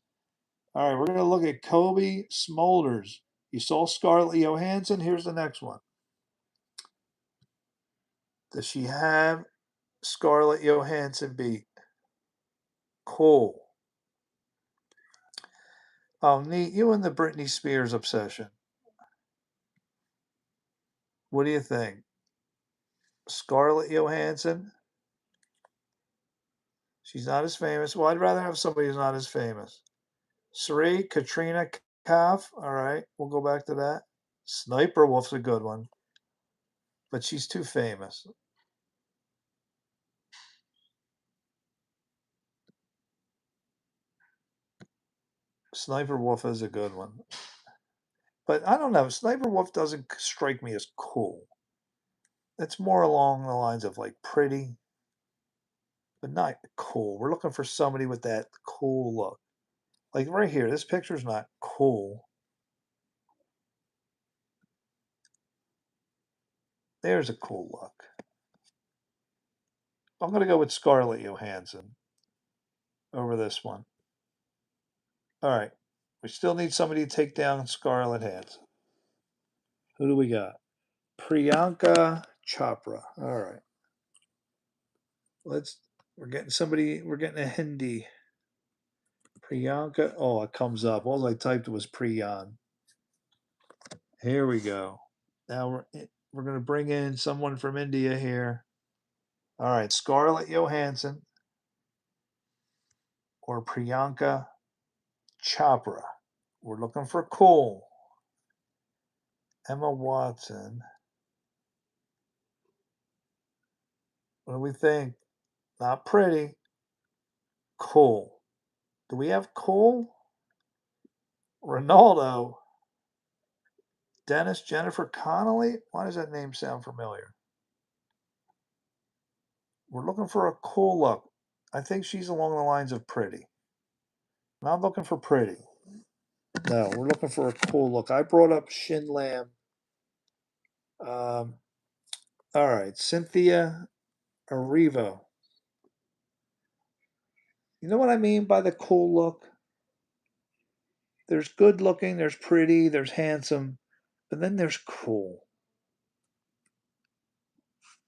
All right, we're gonna look at Kobe Smolders. You saw Scarlett Johansson. Here's the next one. Does she have Scarlett Johansson beat? Cool. Oh, neat. You and the Britney Spears obsession. What do you think? Scarlett Johansson? She's not as famous. Well, I'd rather have somebody who's not as famous. Sri, Katrina Kaif. All right, we'll go back to that. Sniper Wolf's a good one, but she's too famous. Sniper Wolf is a good one. But I don't know. Sniper Wolf doesn't strike me as cool. It's more along the lines of like pretty, but not cool. We're looking for somebody with that cool look. Like right here, this picture's not cool. There's a cool look. I'm going to go with Scarlett Johansson over this one. All right. We still need somebody to take down Scarlett Johansson. Who do we got? Priyanka Chopra. All right. We're getting a Hindi. Priyanka. Oh, it comes up. All I typed was Priyan. Here we go. Now we're going to bring in someone from India here. All right. Scarlett Johansson or Priyanka Chopra. We're looking for cool. Emma Watson. What do we think? Not pretty. Cool. Do we have cool? Ronaldo. Dennis Jennifer Connelly? Why does that name sound familiar? We're looking for a cool look. I think she's along the lines of pretty. Not looking for pretty. No, we're looking for a cool look. I brought up Shin Lam. All right, Cynthia Erivo. You know what I mean by the cool look? There's good looking, there's pretty, there's handsome, but then there's cool.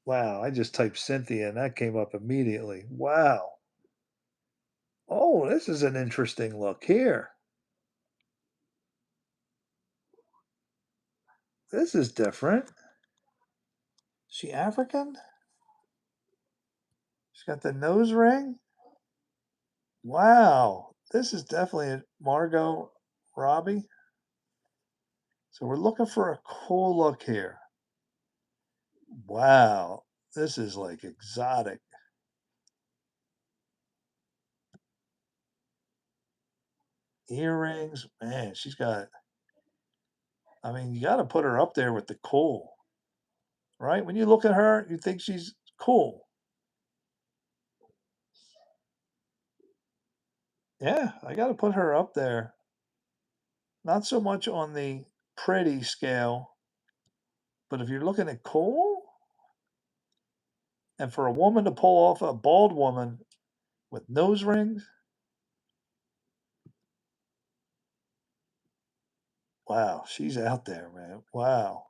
Wow, I just typed Cynthia and that came up immediately. Wow. Oh, this is an interesting look here. This is different. Is she African? She's got the nose ring. Wow, this is definitely Margot Robbie. So we're looking for a cool look here. Wow, this is like exotic. Earrings, man, she's got. I mean, you got to put her up there with the cool, right? When you look at her, you think she's cool. Yeah, I got to put her up there. Not so much on the pretty scale, but if you're looking at cool, and for a woman to pull off a bald woman with nose rings, wow, she's out there, man. Wow.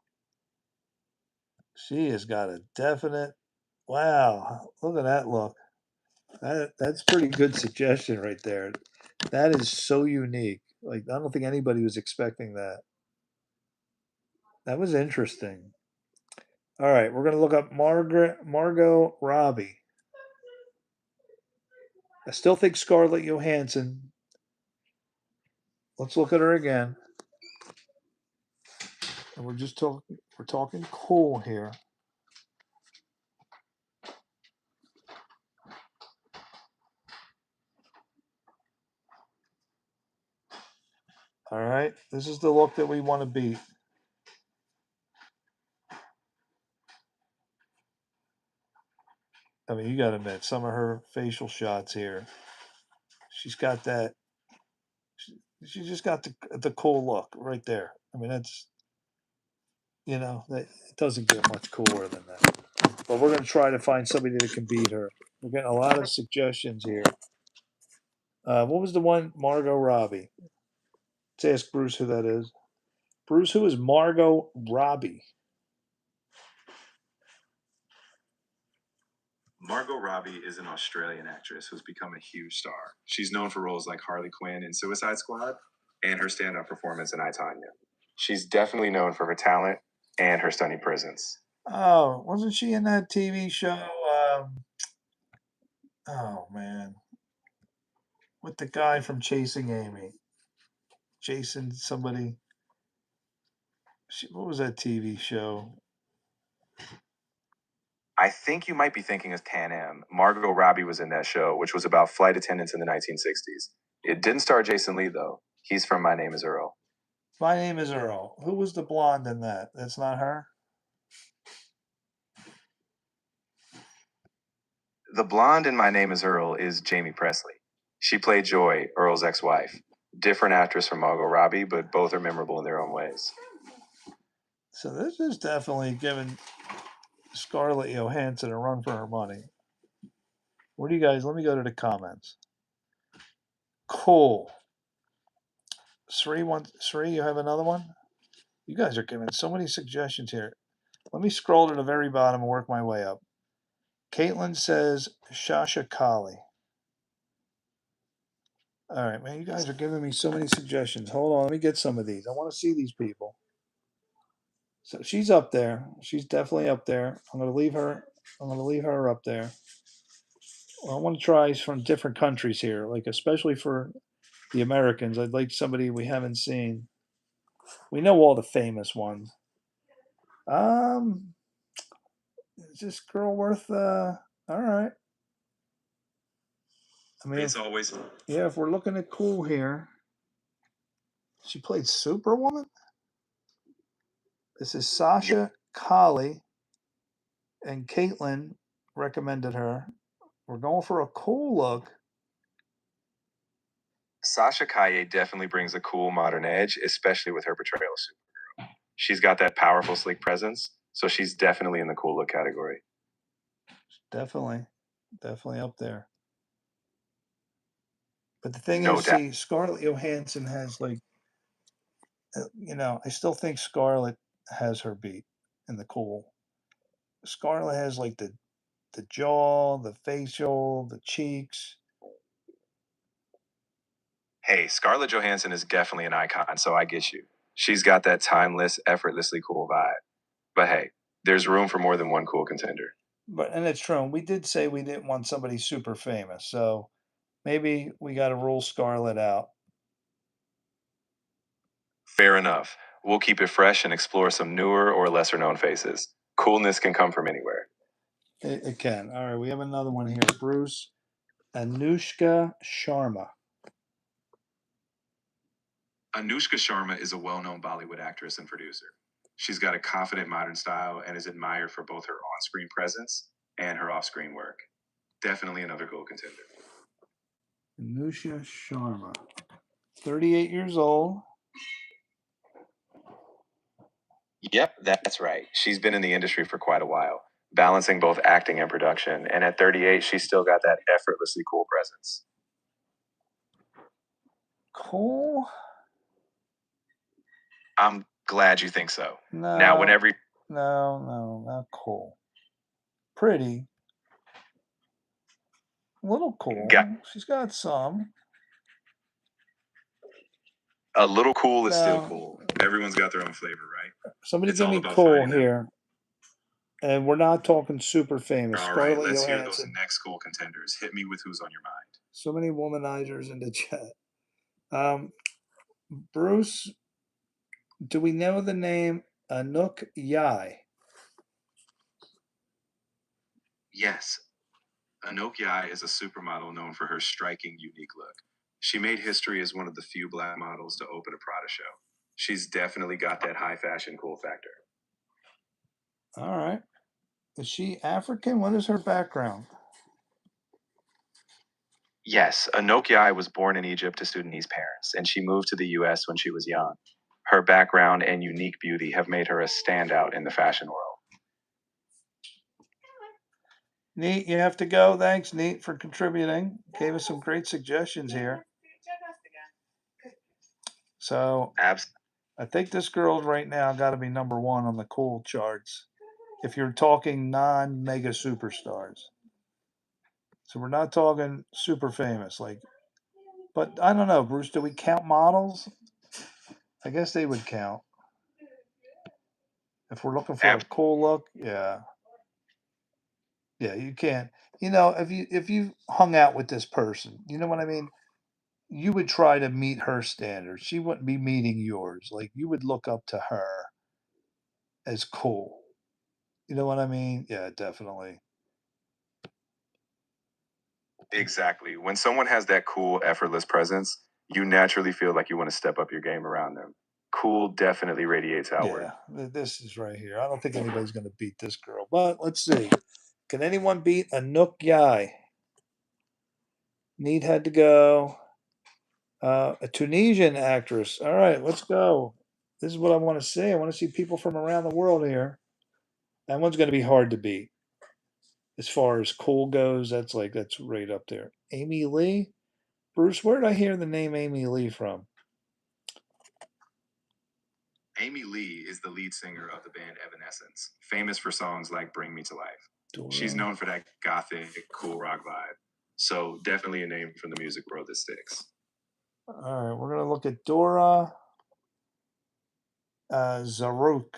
She has got a definite wow. Look at that look. That's pretty good suggestion right there. That is so unique. Like I don't think anybody was expecting that. That was interesting. All right, we're gonna look up Margot Robbie. I still think Scarlett Johansson. Let's look at her again. And we're talking cool here. All right, this is the look that we want to beat. I mean, you got to admit, some of her facial shots here, she's got that. She just got the cool look right there. I mean, that's that it doesn't get much cooler than that. But we're gonna try to find somebody that can beat her. We're getting a lot of suggestions here. What was the one? Margot Robbie. Let's ask Bruce who that is. Bruce, who is Margot Robbie? Margot Robbie is an Australian actress who's become a huge star. She's known for roles like Harley Quinn in Suicide Squad and her stand-up performance in I, Tonya. She's definitely known for her talent and her stunning presence. Oh, wasn't she in that TV show? Oh man, with the guy from Chasing Amy, Jason somebody. What was that TV show? I think you might be thinking of Pan Am. Margot Robbie was in that show, which was about flight attendants in the 1960s. It didn't star Jason Lee, though. He's from My Name is Earl. My Name is Earl. Who was the blonde in that? That's not her? The blonde in My Name is Earl is Jamie Presley. She played Joy, Earl's ex-wife. Different actress from Margot Robbie, but both are memorable in their own ways. So this is definitely giving Scarlett Johansson a run for her money. What do you guys? Let me go to the comments. Cool. Sri, you have another one? You guys are giving so many suggestions here. Let me scroll to the very bottom and work my way up. Caitlin says Sasha Kali. All right, man, you guys are giving me so many suggestions. Hold on, let me get some of these. I want to see these people. So she's up there. She's definitely up there. I'm gonna leave her up there. Well, I want to try from different countries here, like especially for the Americans. I'd like somebody we haven't seen. We know all the famous ones. Is this girl worth? All right. I mean, It's always if we're looking at cool here, she played Superwoman. This is Sasha Kali, and Caitlin recommended her. We're going for a cool look. Sasha Kaye definitely brings a cool modern edge, especially with her portrayal of Supergirl. She's got that powerful, sleek presence, so she's definitely in the cool look category. Definitely up there. But the thing No is, doubt. see, Scarlett Johansson has I still think Scarlett has her beat in the cool. Scarlett has like the jaw, the facial, the cheeks. Hey, Scarlett Johansson is definitely an icon, so I get you. She's got that timeless, effortlessly cool vibe. But hey, there's room for more than one cool contender. And it's true. We did say we didn't want somebody super famous, so maybe we got to rule Scarlett out. Fair enough. We'll keep it fresh and explore some newer or lesser known faces. Coolness can come from anywhere. It can. All right, we have another one here. Bruce, Anushka Sharma. Anushka Sharma is a well-known Bollywood actress and producer. She's got a confident modern style and is admired for both her on-screen presence and her off-screen work. Definitely another gold contender. Anushka Sharma, 38 years old. Yep, that's right. She's been in the industry for quite a while, balancing both acting and production. And at 38, she's still got that effortlessly cool presence. Cool? I'm glad you think so. No. Now, whenever No, not cool. Pretty. A little cool. She's got some. a little cool is still No. cool. Everyone's got their own flavor, right? Somebody It's give all me about cool finding that. here. And we're not talking super famous. All right, Scarlett let's hear those Johansson. next cool contenders. Hit me with who's on your mind. So many womanizers in the chat. Bruce, do we know the name Anouk Yai? Yes, Anouk Yai is a supermodel known for her striking, unique look. She made history as one of the few black models to open a Prada show. She's definitely got that high fashion cool factor. All right. Is she African? What is her background? Yes, Anouk Yai was born in Egypt to Sudanese parents, and she moved to the US when she was young. Her background and unique beauty have made her a standout in the fashion world. Neat, you have to go. Thanks, Neat, for contributing. Gave us some great suggestions here. So Abs- I think this girl's right now got to be number one on the cool charts. If you're talking non-mega superstars. So we're not talking super famous, like, but I don't know, Bruce, do we count models? I guess they would count. If we're looking for a Ab- cool look, yeah. Yeah, you can't. You know, if you hung out with this person, you know what I mean? You would try to meet her standards. She wouldn't be meeting yours. Like you would look up to her as cool. You know what I mean? Yeah, definitely. exactly. When someone has that cool, effortless presence, you naturally feel like you want to step up your game around them. Cool definitely radiates outward. Yeah, this is right here. I don't think anybody's going to beat this girl, but let's see. Can anyone beat Anouk Yai? Need had to go. A Tunisian actress. All right, let's go. This is what I want to see. I want to see people from around the world here. That one's going to be hard to beat. As far as cool goes, that's right up there. Amy Lee? Bruce, where did I hear the name Amy Lee from? Amy Lee is the lead singer of the band Evanescence, famous for songs like Bring Me to Life. She's known for that gothic, cool rock vibe. So definitely a name from the music world that sticks. All right, we're going to look at Dora Zarouk.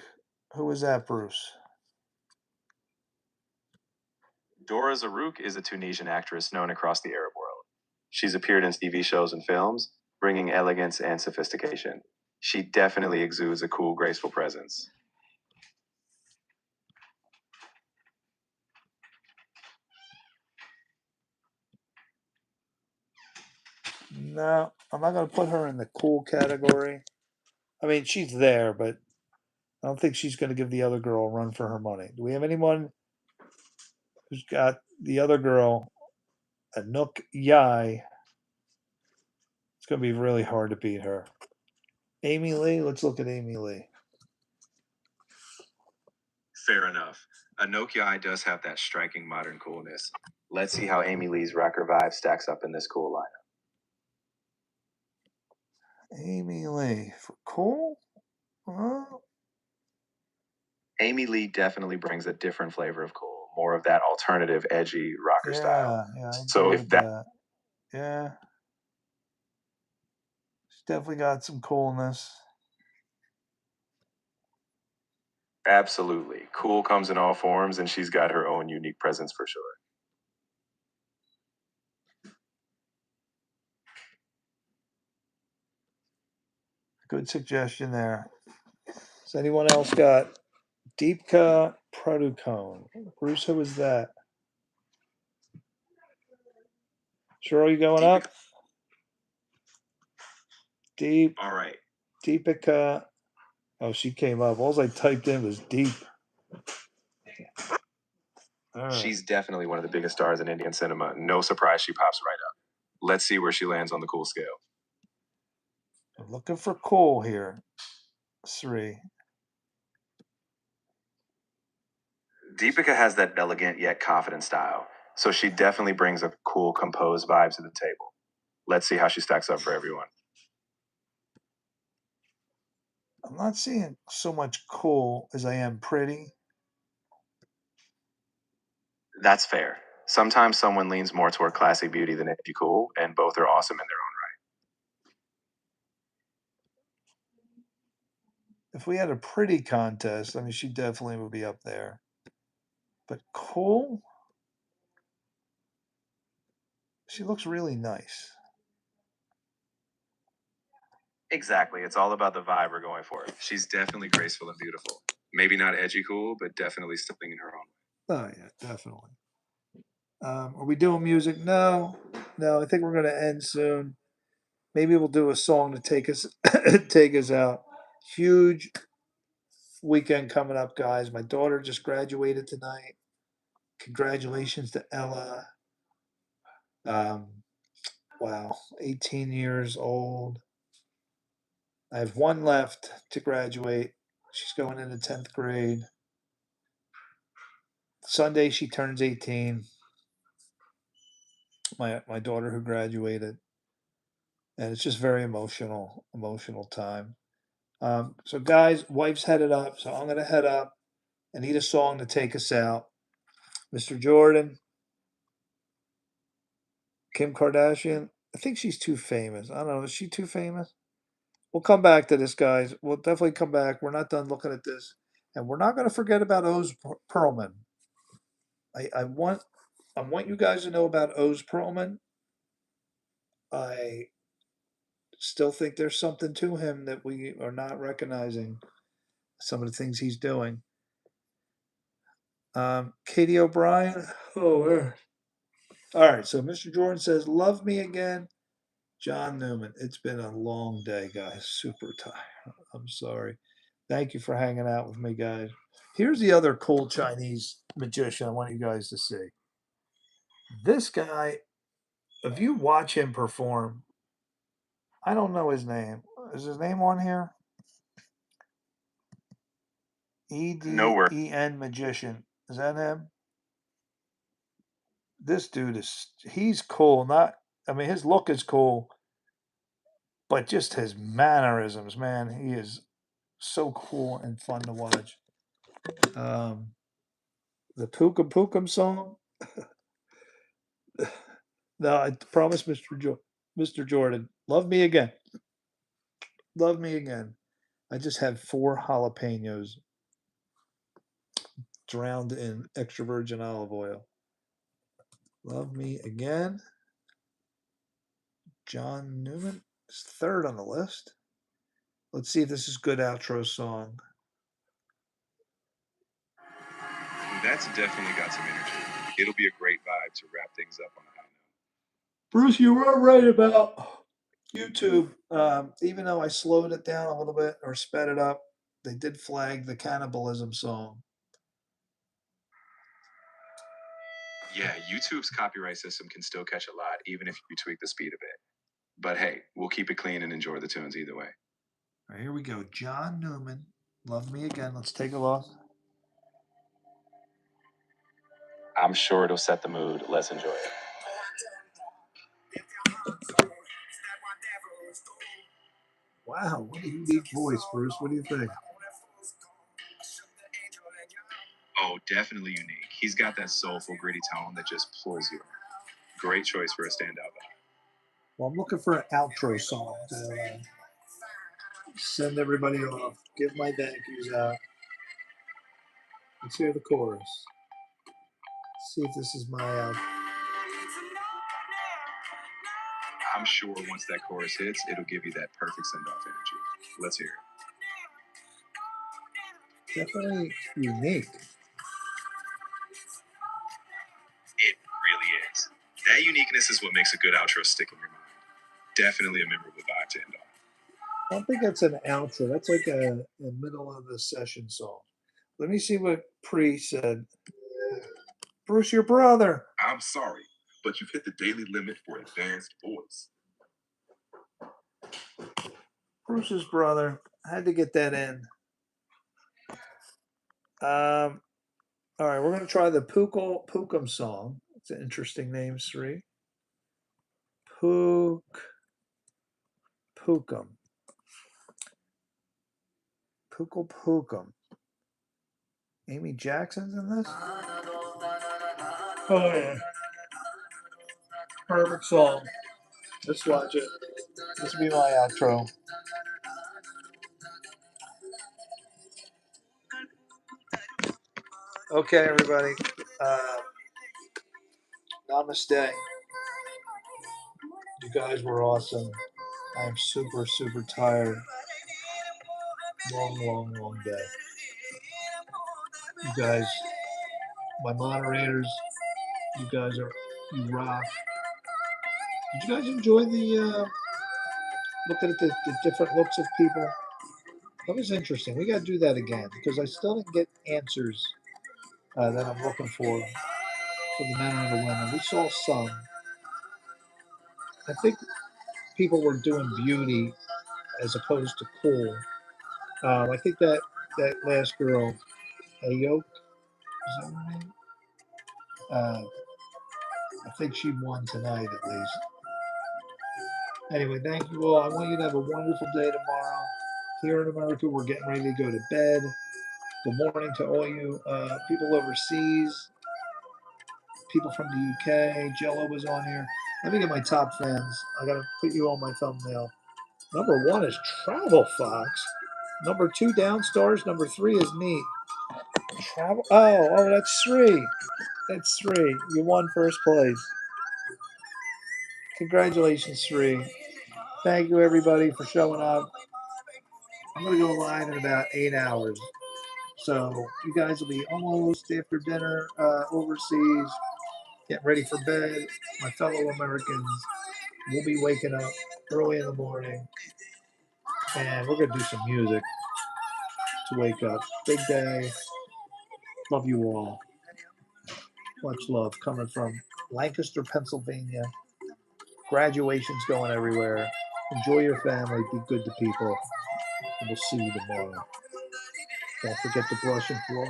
Who is that, Bruce? Dora Zarouk is a Tunisian actress known across the Arab world. She's appeared in TV shows and films, bringing elegance and sophistication. She definitely exudes a cool, graceful presence. No, I'm not going to put her in the cool category. I mean, she's there, but I don't think she's going to give the other girl a run for her money. Do we have anyone who's got the other girl, Anouk Yai? It's going to be really hard to beat her. Amy Lee? Let's look at Amy Lee. Fair enough. Anouk Yai does have that striking modern coolness. Let's see how Amy Lee's rocker vibe stacks up in this cool lineup. Amy Lee. For cool? Amy Lee definitely brings a different flavor of cool, more of that alternative, edgy rocker style. Yeah, I So agree if with that that. Yeah. She's definitely got some coolness. absolutely cool comes in all forms, and she's got her own unique presence for sure. Good suggestion there. Has anyone else got Deepka Pradukone? Bruce, who is that? Cheryl, you going up? All right. Deepika. Oh, she came up. All I typed in was deep. All right. She's definitely one of the biggest stars in Indian cinema. No surprise she pops right up. Let's see where she lands on the cool scale. I'm looking for cool here. 3. Deepika has that elegant yet confident style, so she definitely brings a cool, composed vibe to the table. Let's see how she stacks up for everyone. I'm not seeing so much cool as I am pretty. That's fair. Sometimes someone leans more toward classy beauty than edgy cool, and both are awesome in their own If we had a pretty contest, I mean, she definitely would be up there. But cool? She looks really nice. Exactly. It's all about the vibe we're going for. She's definitely graceful and beautiful. Maybe not edgy cool, but definitely something in her own way. Oh, yeah, definitely. Are we doing music? No. No, I think we're going to end soon. Maybe we'll do a song to take us take us out. Huge weekend coming up, guys. My daughter just graduated tonight. Congratulations to Ella. Um, Wow, 18 years old. I have one left to graduate. She's going into 10th grade. Sunday she turns 18. My daughter who graduated, and it's just very emotional time. So guys, wife's headed up, so I'm gonna head up. I need a song to take us out. Mr. Jordan, Kim Kardashian. I think she's too famous. I don't know. Is she too famous? We'll come back to this, guys. We'll definitely come back. We're not done looking at this, and we're not going to forget about Oz Perlman. I want you guys to know about Oz Perlman. I still think there's something to him that we are not recognizing. Some of the things he's doing. Katie O'Brien. Oh, all right. So Mr. Jordan says, "Love me again." John Newman. It's been a long day, guys. Super tired. I'm sorry. Thank you for hanging out with me, guys. Here's the other cool Chinese magician I want you guys to see. This guy, if you watch him perform, I don't know his name. Is his name on here? Nowhere. EDEN Magician. Is that him? This dude he's cool. I mean, his look is cool, but just his mannerisms, man, he is so cool and fun to watch. The Pookum Pookum song. No, I promise, Mr. Jordan. Love me again. Love me again. I just had 4 jalapenos drowned in extra virgin olive oil. Love me again. John Newman is 3rd on the list. Let's see if this is good outro song. That's definitely got some energy. It'll be a great vibe to wrap things up on a high note. Bruce, you were right about YouTube. Even though I slowed it down a little bit or sped it up, they did flag the cannibalism song. Yeah, YouTube's copyright system can still catch a lot, even if you tweak the speed a bit. But hey, we'll keep it clean and enjoy the tunes either way. All right, here we go. John Newman, Love Me Again. Let's take a look. I'm sure it'll set the mood. Let's enjoy it. Wow, what a unique voice, Bruce. What do you think? Oh, definitely unique. He's got that soulful, gritty tone that just pulls you in. Great choice for a standout vibe. Well, I'm looking for an outro song to send everybody off. Give my thank yous out. Let's hear the chorus. See if this is my outro. I'm sure once that chorus hits, it'll give you that perfect send-off energy. Let's hear it. Definitely unique. It really is. That uniqueness is what makes a good outro stick in your mind. Definitely a memorable vibe to end on. I don't think that's an outro. That's like a middle of the session song. Let me see what Pre said. Bruce, your brother. I'm sorry, but you've hit the daily limit for advanced voice. Bruce's brother. I had to get that in. All right, we're gonna try the Pookum song. It's an interesting name, Sri. Pookum. Pookum. Amy Jackson's in this? Oh yeah. Perfect song. Let's watch it. This will be my outro. Okay, everybody. Namaste. You guys were awesome. I am super, super tired. Long day. You guys, my moderators, you rock. Did you guys enjoy the looking at the different looks of people? That was interesting. We got to do that again because I still didn't get answers that I'm looking for the men and the women. We saw some. I think people were doing beauty as opposed to cool. I think that last girl, Ayok, is that her name? I think she won tonight at least. Anyway, thank you all. I want you to have a wonderful day tomorrow. Here in America, we're getting ready to go to bed. Good morning to all you people overseas, people from the UK. Jello was on here. Let me get my top fans. I gotta put you on my thumbnail. Number 1 is Travel Fox. Number 2, Downstars. Number 3 is Neat. Travel. Oh, that's 3. That's 3. You won first place. Congratulations, 3. Thank you, everybody, for showing up. I'm going to go live in about 8 hours. So you guys will be almost after dinner overseas, getting ready for bed. My fellow Americans will be waking up early in the morning, and we're going to do some music to wake up. Big day. Love you all. Much love coming from Lancaster, Pennsylvania. Graduations going everywhere. Enjoy your family. Be good to people. And we'll see you tomorrow. Don't forget to brush and floss.